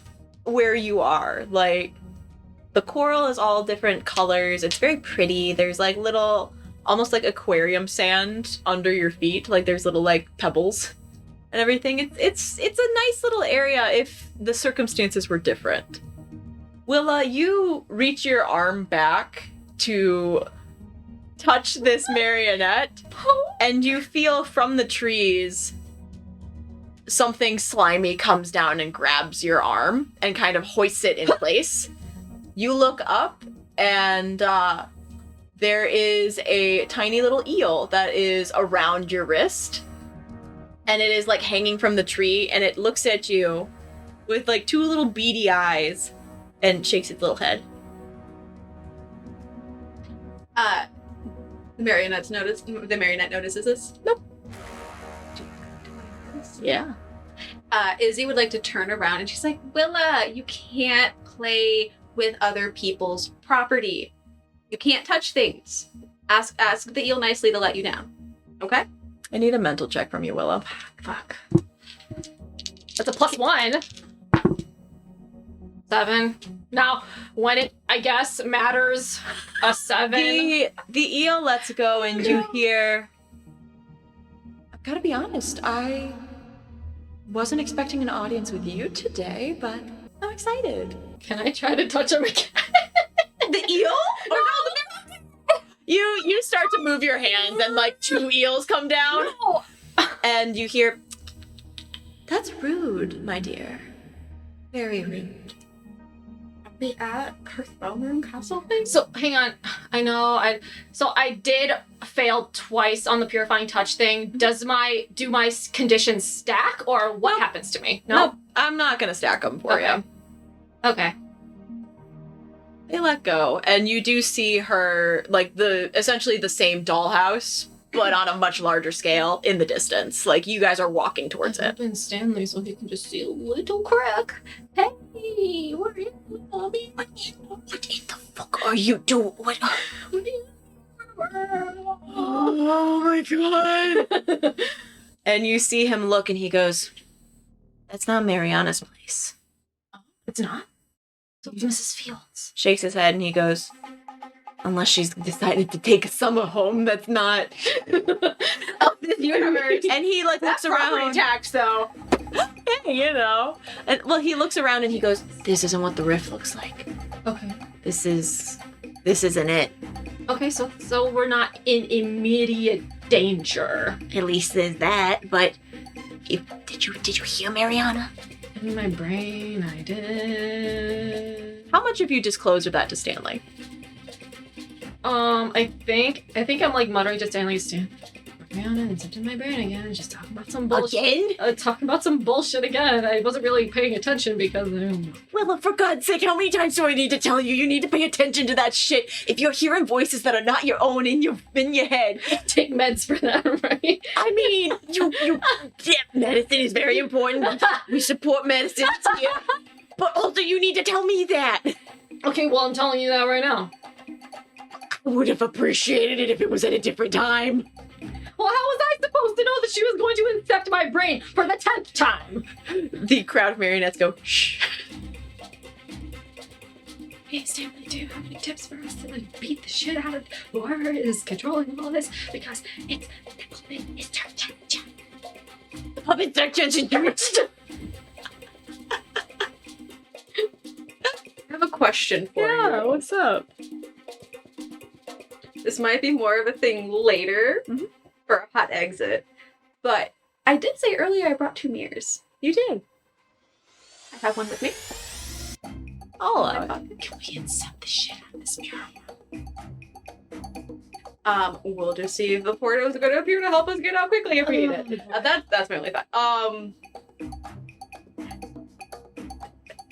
where you are. Like, the coral is all different colors. It's very pretty. There's like little, almost like aquarium sand under your feet. Like there's little like pebbles and everything. It's a nice little area if the circumstances were different. Willa, you reach your arm back to touch this marionette, and you feel from the trees something slimy comes down and grabs your arm and kind of hoists it in place. You look up, and there is a tiny little eel that is around your wrist, and it is like hanging from the tree, and it looks at you with like two little beady eyes and shakes its little head. The marionette notices this. Nope. Yeah. Izzy would like to turn around and she's like, Willa, you can't play with other people's property. You can't touch things. Ask the eel nicely to let you down. Okay? I need a mental check from you, Willa. Fuck. That's a +1. 7. Now, when it, I guess, matters, a 7. The eel lets go and you hear... I've got to be honest, I wasn't expecting an audience with you today, but I'm excited. Can I try to touch him again? The eel? No! You start to move your hands and like 2 eels come down. No. And you hear, "That's rude, my dear. Very rude." Are we at her throne room castle thing? So, hang on. I did fail twice on the purifying touch thing. Do my conditions stack, or what Nope. happens to me? Nope, I'm not gonna stack them for you. Okay. They let go, and you do see her, like, essentially the same dollhouse, but on a much larger scale in the distance. Like, you guys are walking towards it. Open Stanley so he can just see a little crack. Hey, where are you? What in the fuck are you doing? What? Oh my god! And you see him look, and he goes, "That's not Mariana's place." It's not? So it's Mrs. Fields. Shakes his head, and he goes, "Unless she's decided to take a summer home that's not of this universe." And he like looks around. Tax, though. Hey, you know. And well, he looks around and he goes, "This isn't what the rift looks like. Okay. This isn't it. Okay, so we're not in immediate danger. At least there's that. But did you hear Mariana? In my brain, I did. How much have you disclosed of that to Stanley?" I think I'm like muttering to Stanley, Mariana, it's in my brain again. Just talking about some bullshit. Again? Talking about some bullshit again. I wasn't really paying attention because Willa, for God's sake, how many times do I need to tell you? You need to pay attention to that shit. If you're hearing voices that are not your own in your head, take meds for that, right? I mean, yeah, medicine is very important. We support medicine here. But also, you need to tell me that. Okay, well, I'm telling you that right now. I would have appreciated it if it was at a different time. Well, how was I supposed to know that she was going to incept my brain for the 10th time? The crowd of marionettes go, "Shh." Hey, Stanley, do you have any tips for us to like beat the shit out of whoever is controlling all this? Because the puppet is touched. The puppet section. I have a question for you. What's up? This might be more of a thing later for a hot exit, but I did say earlier I brought 2 mirrors. You did. I have one with me. I'll My allow it. pocket. Can we incept the shit out of this mirror? We'll just see if the portal is going to appear to help us get out quickly if we need it. That's my only thought.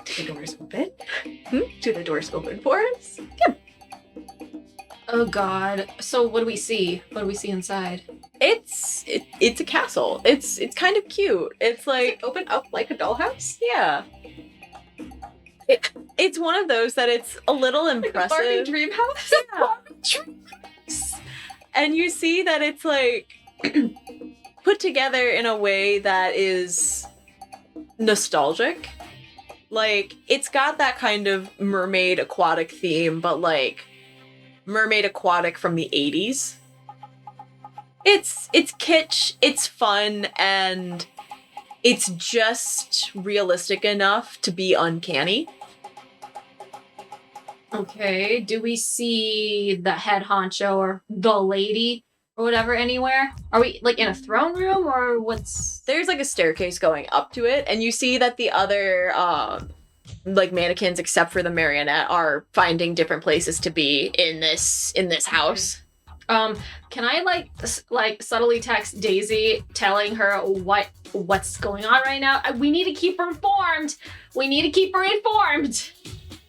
Do the doors open? Do the doors open for us? Oh God. So what do we see? What do we see inside? It's a castle. It's kind of cute. It's like, Open up like a dollhouse? yeah. It's one of those that it's a little Like a Barbie impressive. dream house? Yeah. And you see that it's like put together in a way that is nostalgic. Like, it's got that kind of mermaid aquatic theme, but like mermaid aquatic from the 80s. It's kitsch, it's fun, and it's just realistic enough to be uncanny. Okay. Do we see the head honcho or the lady or whatever anywhere? Are we like in a throne room or what's? There's like a staircase going up to it, and you see that the other like mannequins, except for the marionette, are finding different places to be in this house. Can I like subtly text Daisy telling her what's going on right now? We need to keep her informed.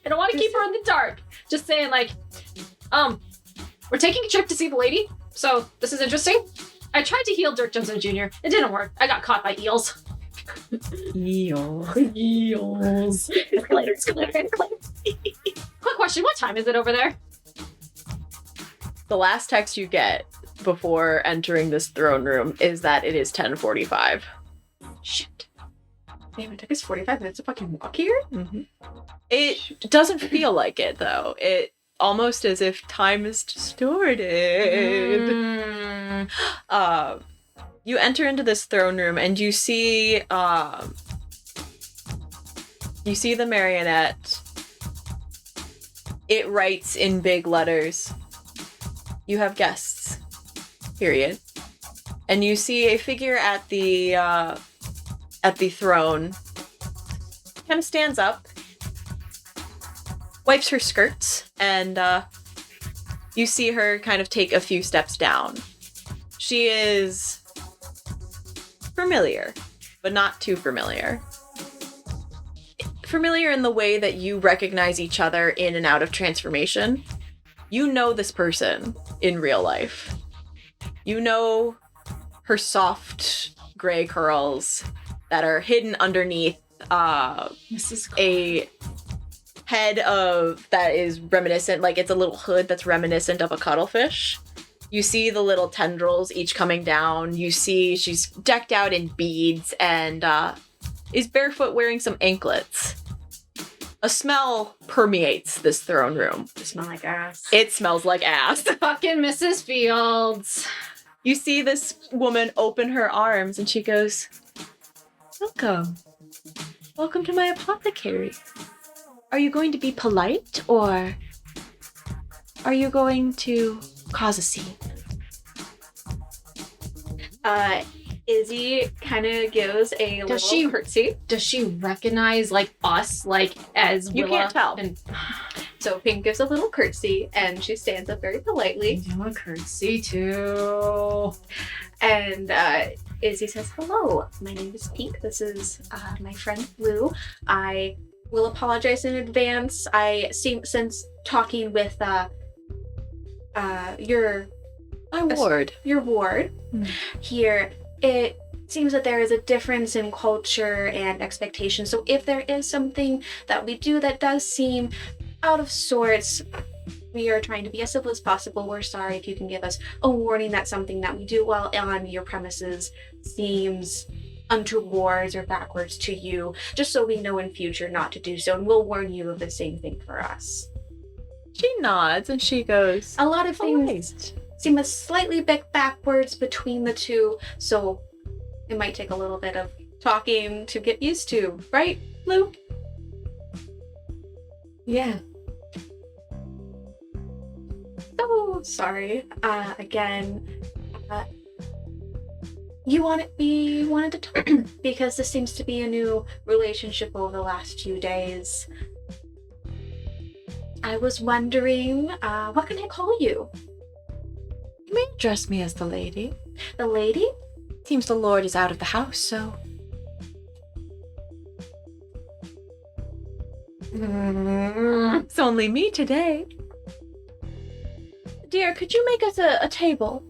I don't want to keep her in the dark. Just saying, like, we're taking a trip to see the lady, so this is interesting. I tried to heal Dirk Johnson Jr. It didn't work. I got caught by eels. Eels. Escalator. Quick question, what time is it over there? The last text you get before entering this throne room is that it is 10:45. Shit. Damn, it took us 45 minutes to fucking walk here? Mm-hmm. It doesn't feel like it, though. It almost as if time is distorted. You enter into this throne room and you see the marionette. It writes in big letters, "You have guests." Period. And you see a figure at the throne. Kind of stands up, wipes her skirts, and you see her kind of take a few steps down. She is familiar, but not too familiar. Familiar in the way that you recognize each other in and out of transformation. You know this person in real life. You know her soft gray curls that are hidden underneath a head that is reminiscent, like it's a little hood that's reminiscent of a cuttlefish. You see the little tendrils each coming down. You see she's decked out in beads and is barefoot wearing some anklets. A smell permeates this throne room. It smells like ass. It smells like ass. Fucking Mrs. Fields. You see this woman open her arms and she goes, "Welcome. Welcome to my apothecary. Are you going to be polite or are you going to cause a scene?" Izzy kind of gives a little curtsy. Does she recognize like us, like as You Willa? can't tell. And So Pink gives a little curtsy and she stands up very politely. do a curtsy too. And Izzy says, "Hello, my name is Pink. This is my friend Blue. I will apologize in advance. I seem, since talking with your ward. here, it seems that there is a difference in culture and expectation. So if there is something that we do that does seem out of sorts, we are trying to be as civil as possible. We're sorry if you can give us a warning that something that we do while on your premises seems untoward or backwards to you, just so we know in future not to do so, and we'll warn you of the same thing for us." She nods and she goes, A lot of things seem a slightly bit backwards between the two, so it might take a little bit of talking to get used to, right, Luke? Yeah. So sorry. Again, we wanted to talk because this seems to be a new relationship over the last few days. I was wondering, what can I call you? "You may address me as the lady. The lady? Seems the Lord is out of the house, so..." "It's only me today. Dear, could you make us a table?"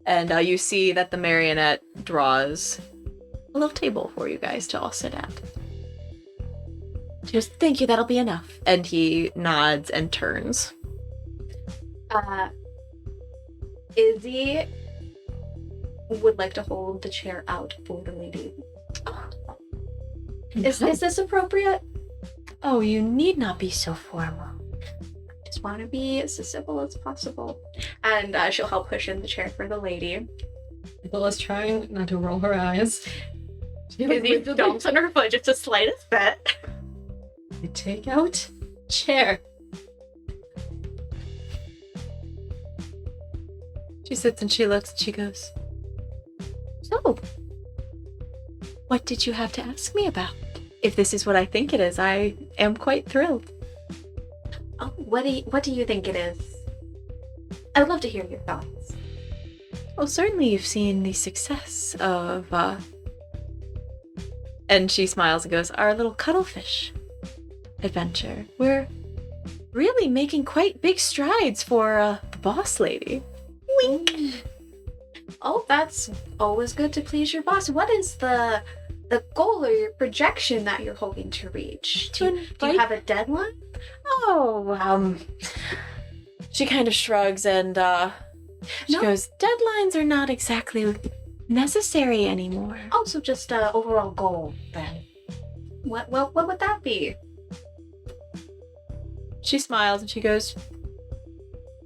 And you see that the marionette draws a little table for you guys to all sit at. She goes, "Thank you, that'll be enough." And he nods and turns. Izzy would like to hold the chair out for the lady. Is this appropriate? "Oh, you need not be so formal." Just want to be as civil as possible. And she'll help push in the chair for the lady. Willa's trying not to roll her eyes. Izzy stomps on her foot just the slightest bit. You take out chair. She sits and she looks and she goes, "So, what did you have to ask me about? If this is what I think it is, I am quite thrilled." Oh, what do you think it is? I would love to hear your thoughts. "Well, certainly you've seen the success of, and she smiles and goes, "our little cuttlefish adventure. We're really making quite big strides for the boss lady." Wink. Oh, that's always good to please your boss. What is the goal or your projection that you're hoping to reach? Do you have a deadline? Oh, she kind of shrugs and she goes, "Deadlines are not exactly necessary anymore." Also, just an overall goal then. What would that be? She smiles and she goes,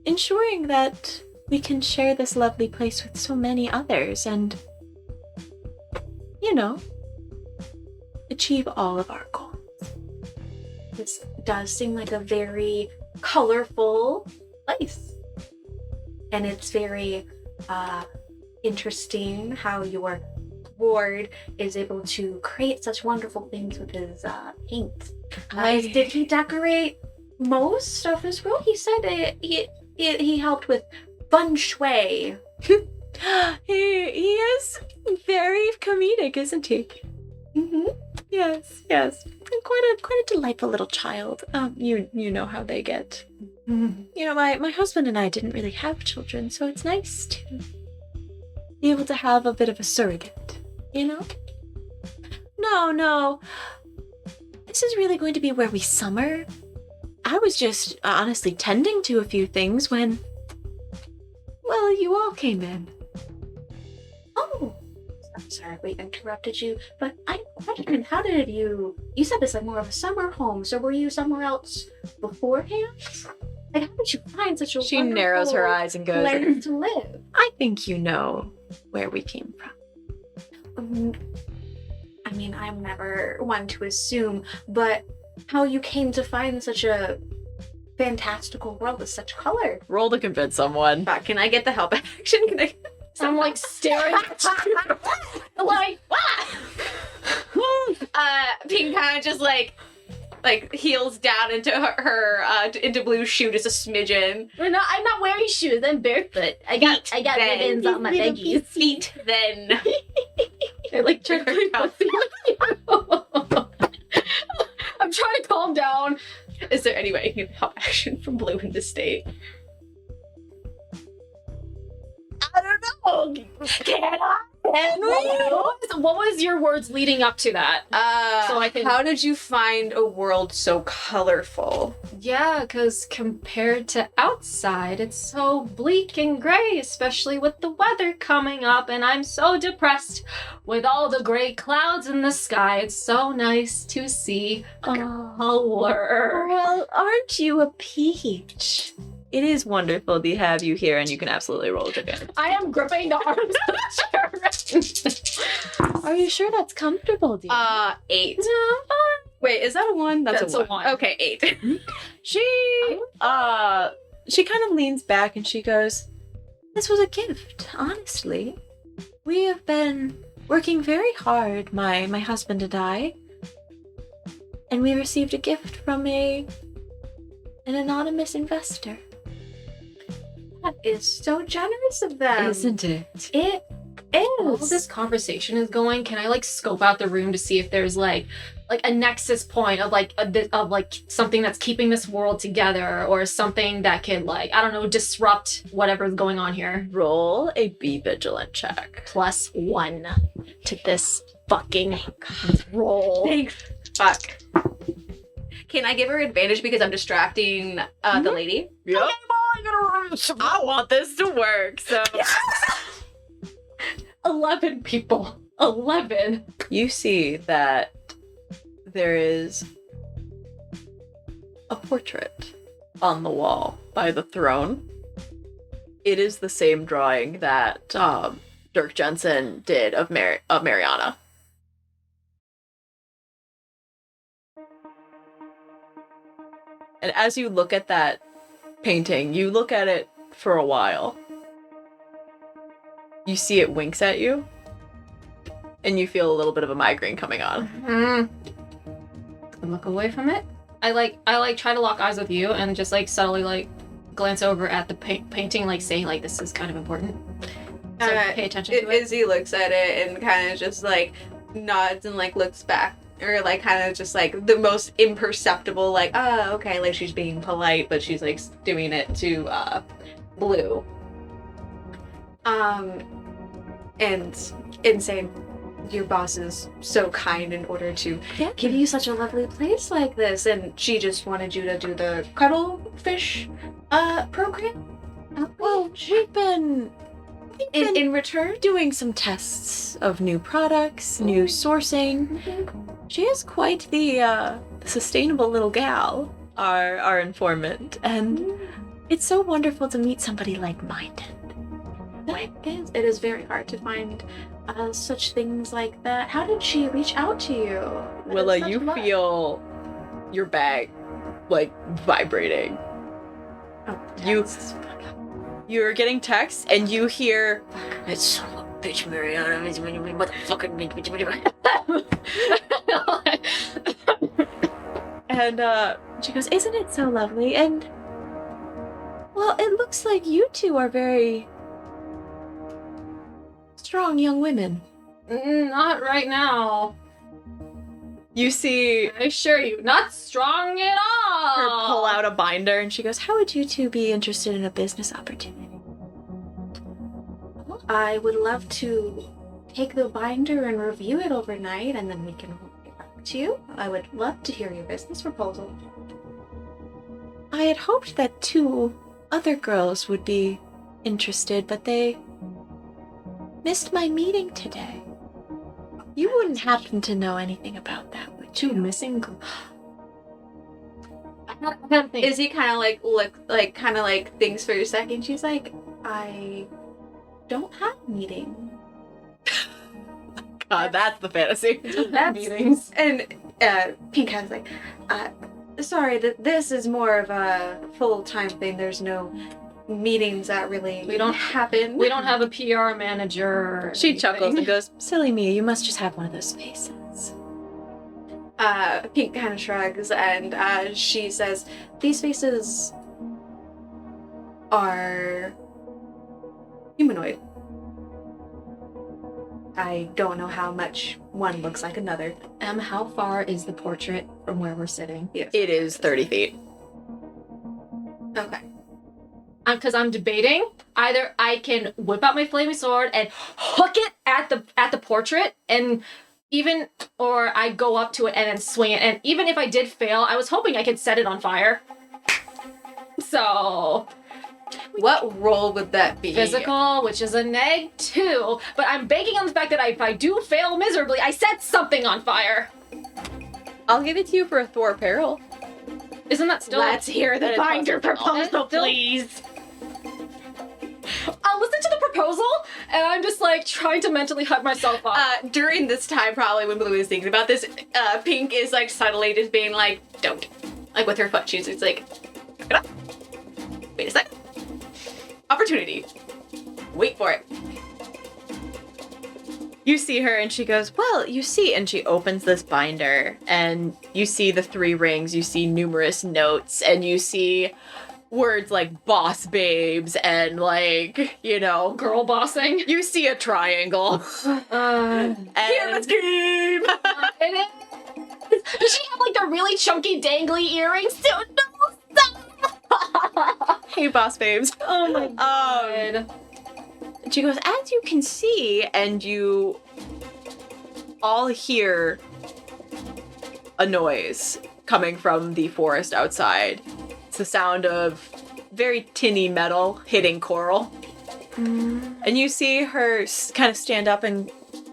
ensuring that we can share this lovely place with so many others and, achieve all of our goals. This does seem like a very colorful place. And it's very interesting how your ward is able to create such wonderful things with his paint. Did he decorate most of this room? He said he helped with feng shui. He is very comedic, isn't he? Mm-hmm. Yes. And quite a delightful little child. You know how they get. My husband and I didn't really have children, so it's nice to be able to have a bit of a surrogate, No. This is really going to be where we summer. I was just honestly tending to a few things when, well, you all came in. Oh, I'm sorry we interrupted you, but I have a question. How did you said this like more of a summer home, so were you somewhere else beforehand? Like, how did you find such a She narrows her eyes and goes, place to live? I think you know where we came from. I mean, I'm never one to assume, but how you came to find such a fantastical world with such color. Roll to convince someone. But can I get the help action? Can I? I'm like staring at you. Like, Pink kind of just like heels down into her into Blue's shoe just a smidgen. I'm not wearing shoes. I'm barefoot. I got ribbons on my veggies. Feet then. I like trying to play pussy with you. I'm trying to calm down. Is there any way I can get help action from Blue in this state? I don't know. Can I? What was your words leading up to that? So I can. How did you find a world so colorful? Yeah, because compared to outside, it's so bleak and gray, especially with the weather coming up, and I'm so depressed with all the gray clouds in the sky. It's so nice to see color. Well, aren't you a peach? It is wonderful to have you here, and you can absolutely roll it again. I am gripping the arms of the chair. Are you sure that's comfortable, dear? 8. No, Wait, is that a 1? That's a 1. Okay, 8. She kind of leans back and she goes, this was a gift, honestly. We have been working very hard, my husband and I, and we received a gift from an anonymous investor. That is so generous of them. Isn't it? It While is. this conversation is going, can I scope out the room to see if there's like a nexus point of something that's keeping this world together, or something that could disrupt whatever's going on here? Roll a be vigilant check. +1 to this fucking roll. Thanks. Fuck. Can I give her advantage because I'm distracting the lady? Yep. I want this to work, so. 11 people. 11. You see that there is a portrait on the wall by the throne. It is the same drawing that Dirk Jensen did of Mariana. And as you look at that painting, you look at it for a while. You see it winks at you, and you feel a little bit of a migraine coming on. I look away from it. I try to lock eyes with you and just subtly glance over at the painting, saying this is kind of important. So pay attention to it. Izzy looks at it and kind of just nods and looks back, or kind of just the most imperceptible okay, she's being polite, but she's doing it to Blue. And saying, your boss is so kind in order to give you such a lovely place like this, and she just wanted you to do the cuttlefish program. Well, we've been in return. doing some tests of new products, new sourcing. She is quite the sustainable little gal, our informant, and it's so wonderful to meet somebody like-minded. It is very hard to find such things like that. How did she reach out to you? That is Willa, such you love. feel your bag, like, vibrating. Oh, You- texts. You're getting texts, and you hear, That son of a bitch, Mariana. Motherfucking and, She goes, isn't it so lovely? And, well, it looks like you two are very strong young women. Not right now. you see I assure you, not strong at all. her pull out a binder, and she goes, How would you two be interested in a business opportunity? I would love to take the binder and review it overnight, and then we can get back to you. I would love to hear your business proposal. I had hoped that 2 other girls would be interested, but they missed my meeting today. You wouldn't happen to know anything about that, would you? 2 missing. I had a thing. Izzy kind of like thinks for a second. She's like, I don't have a meeting. God, that's the fantasy. meetings. And Pink has like, sorry, that this is more of a full-time thing. There's no meetings that really We don't- happen. We don't have a PR manager. Or She anything. chuckles and goes, Silly me, you must just have one of those faces. Pink kind of shrugs and she says, these faces are humanoid. I don't know how much one looks like another. How far is the portrait from where we're sitting? Yes. it is 30 feet. Okay. Because I'm debating either I can whip out my flaming sword and hook it at the portrait, and or I go up to it and then swing it. And even if I did fail, I was hoping I could set it on fire. So What role would that be? physical, which is a -2, but I'm banking on the fact that if I do fail miserably, I set something on fire. I'll give it to you for a Thor peril. Isn't that still? Let's hear the That is binder possible. proposal, Still- please. I'll listen to the proposal, and I'm just like trying to mentally hype myself up. During this time, probably when Blue is thinking about this, Pink is like subtly just being like, don't. Like with her foot, she's just like, "Back it up. Wait a sec. Opportunity. Wait for it." You see her and she goes, well, you see, and she opens this binder and you see the 3 rings, you see numerous notes, and you see words like boss babes and like, you know, Girl bossing. you see a triangle. And It is. Does she have like the really chunky dangly earrings too? No, stop. hey, boss babes. Oh my god. And she goes, as you can see, and you all hear a noise coming from the forest outside. It's the sound of very tinny metal hitting coral. And you see her kind of stand up, and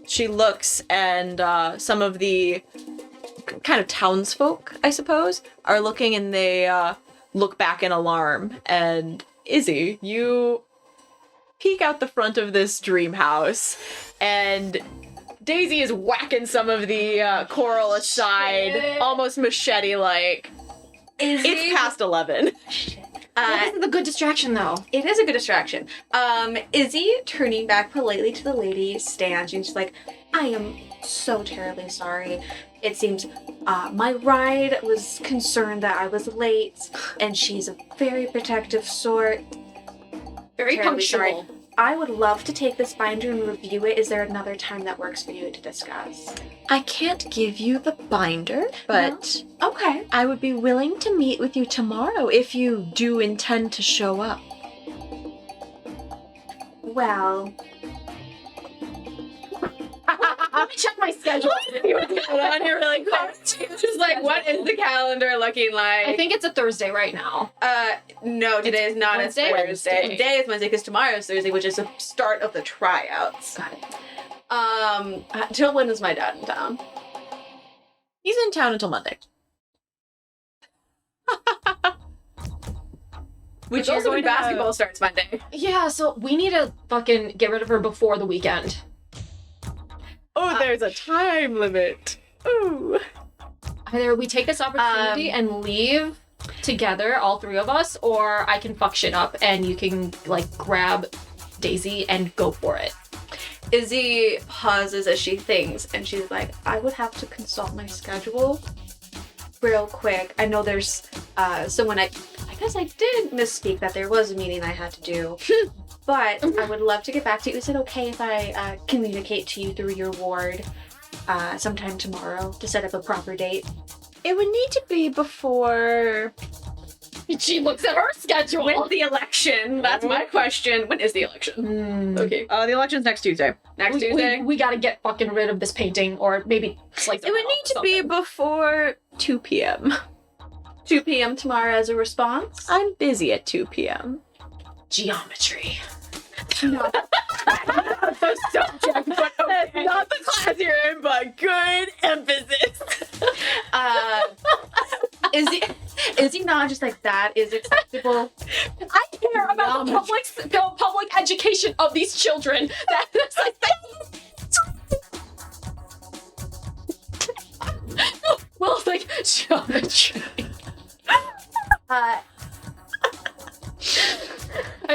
she looks, and some of the kind of townsfolk, I suppose, are looking, and they look back in alarm. And Izzy, you peek out the front of this dream house, and Daisy is whacking some of the coral aside, Shit. almost machete-like. It's past 11. This is a good distraction though. It is a good distraction. Izzy turning back politely to the lady stands and she's like, I am so terribly sorry. It seems my ride was concerned that I was late, and she's a very protective sort. Very Terribly punctual. sorry. I would love to take this binder and review it. Is there another time that works for you to discuss? I can't give you the binder, but Okay. I would be willing to meet with you tomorrow if you do intend to show up. Well, Let me check my schedule. Hold on here really quick. Just like, what is the calendar looking like? I think it's a Thursday right now. no, today is not Wednesday? a Thursday. Today is Wednesday because tomorrow is Thursday, which is the start of the tryouts. Got it. Till when is my dad in town? He's in town until Monday. Which also when basketball starts Monday. Yeah, so we need to fucking get rid of her before the weekend. Oh, there's a time limit. Ooh. Either we take this opportunity and leave together, all three of us, or I can fuck shit up and you can, like, grab Daisy and go for it. Izzy pauses as she thinks, and she's like, I would have to consult my schedule real quick. I know there's someone I guess I did misspeak that there was a meeting I had to do. But I would love to get back to you. Is it okay if I communicate to you through your ward sometime tomorrow to set up a proper date? It would need to be before... She looks at her schedule. When's the election? That's my question. When is the election? Okay. the election's next Tuesday. Next Tuesday? We gotta get fucking rid of this painting, or maybe slice it It would off need to something. be before 2 p.m. 2 p.m. tomorrow as a response? I'm busy at 2 p.m. Geometry. Not the subject, but okay. Not the class you're in, but good emphasis. Is he not just like that is acceptable? I care about the public education of these children. That's like well, like geometry. I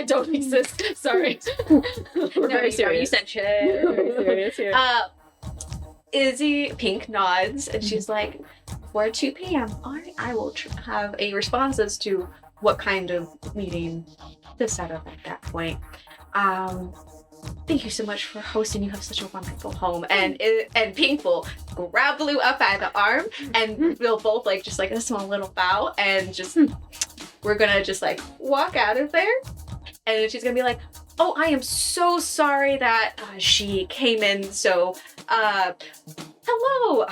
don't exist. Sorry. We're very You serious. said shit. Very serious here. Izzy Pink nods and she's like, for 2 p.m. Alright, I will have a response as to what kind of meeting to set up at that point. Thank you so much for hosting. You have such a wonderful home. And Pink will grab Blue up by the arm and we'll both like just like a small little bow and just we're gonna just like walk out of there. And then she's gonna be like, oh, I am so sorry that she came in so hello.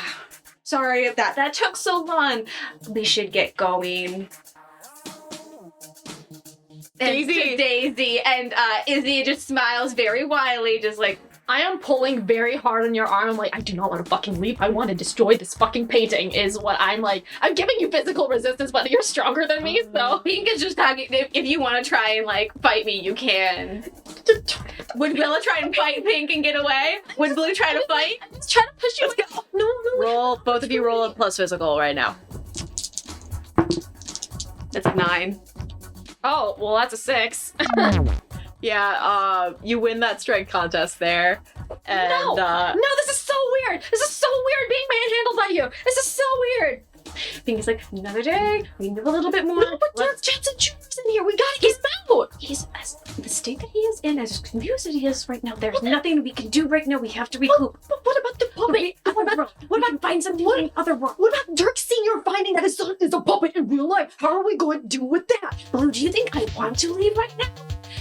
Sorry that took so long. We should get going. Daisy and Izzy just smiles very wildly, just like, I am pulling very hard on your arm. I'm like, I do not want to fucking leave. I want to destroy this fucking painting is what I'm like. I'm giving you physical resistance, but you're stronger than me, so. Pink is just talking. If you want to try and like fight me, you can. Would Willa try and fight Pink and get away? Would Blue try to fight? I'm just trying to push you. Like, no. Roll, both of you roll a plus physical right now. That's a 9. Oh, well, that's a 6. Yeah, you win that strength contest there. And, No, this is so weird. This is so weird being manhandled by you. This is so weird. Pink is like, another day. We need a little bit more. No, but there's Jensen Jr.'s in here. We gotta get him out. He's the state that he is in, as confused as he is right now. There's nothing we can do right now. We have to recoup. But what about the puppet? What about find something in the other world? What about Dirk Sr. finding that his son is a puppet in real life? How are we going to do with that? Blue, do you think I want to leave right now?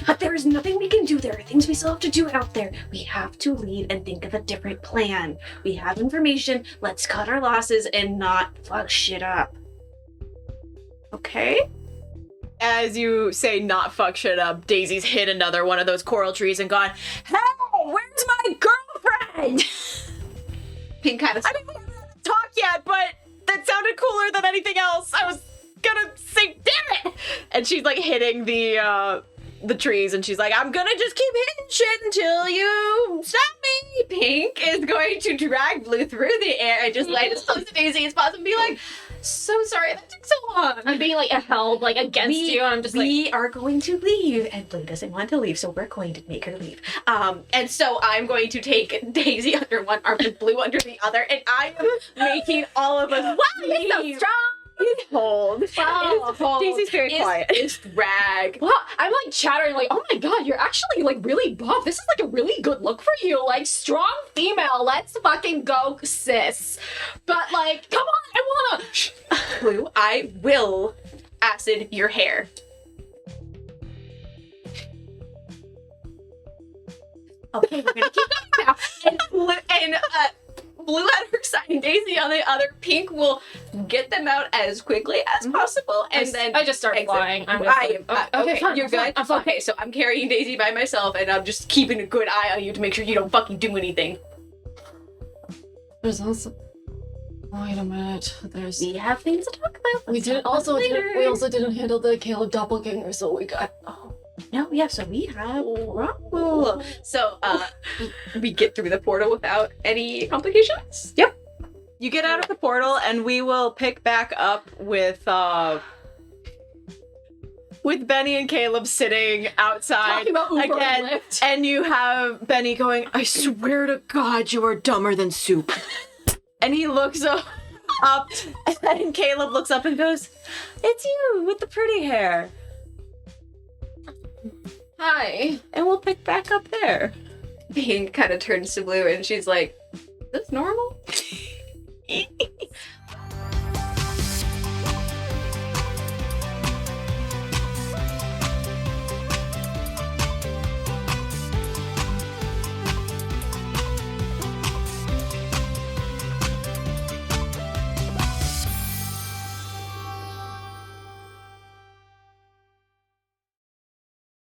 But there is nothing we can do. There are things we still have to do out there. We have to leave and think of a different plan. We have information. Let's cut our losses and not fuck shit up. Okay? as you say not fuck shit up, Daisy's hit another one of those coral trees and gone, hey, where's my girlfriend? Pink kind of I didn't talk yet, but that sounded cooler than anything else. I was gonna say, damn it! And she's like hitting the trees, and she's like, I'm gonna just keep hitting shit until you stop me. Pink is going to drag Blue through the air and just like as close to Daisy as possible and be like, so sorry that took so long. I'm being like held like against you, and I'm just like, we are going to leave, and Blue doesn't want to leave, so we're going to make her leave. And so I'm going to take Daisy under one arm and Blue under the other, and I am making all of us wow, you're so leave. strong. Hold. Wow, Daisy's very quiet. Is drag. Wow, I'm like chattering like, oh my god, you're actually like really buff. This is like a really good look for you. Like strong female. Let's fucking go, sis. But like, come on, I wanna. Blue, I will acid your hair. Okay, we're gonna keep going now. And Blue at her side and Daisy on the other. Pink will get them out as quickly as possible, and then I just start exit. flying. I'm just Okay, fine, you're I'm fine, good. I'm fine. Okay, so I'm carrying Daisy by myself, and I'm just keeping a good eye on you to make sure you don't fucking do anything. There's also Wait a minute. There's. We have things to talk about. We Let's didn't. talk about Also, it later. we also didn't handle the Caleb doppelganger, so we got. Oh. No, yeah, so we have Cool. So, we get through the portal without any complications? You get out of the portal, and we will pick back up with Benny and Caleb sitting outside Talking about Uber again, and Lyft. and you have Benny going, "I swear to God, you are dumber than soup." And he looks up, and Caleb looks up and goes, "It's you with the pretty hair." Hi. And we'll pick back up there. Pink kind of turns to Blue and she's like, is this normal?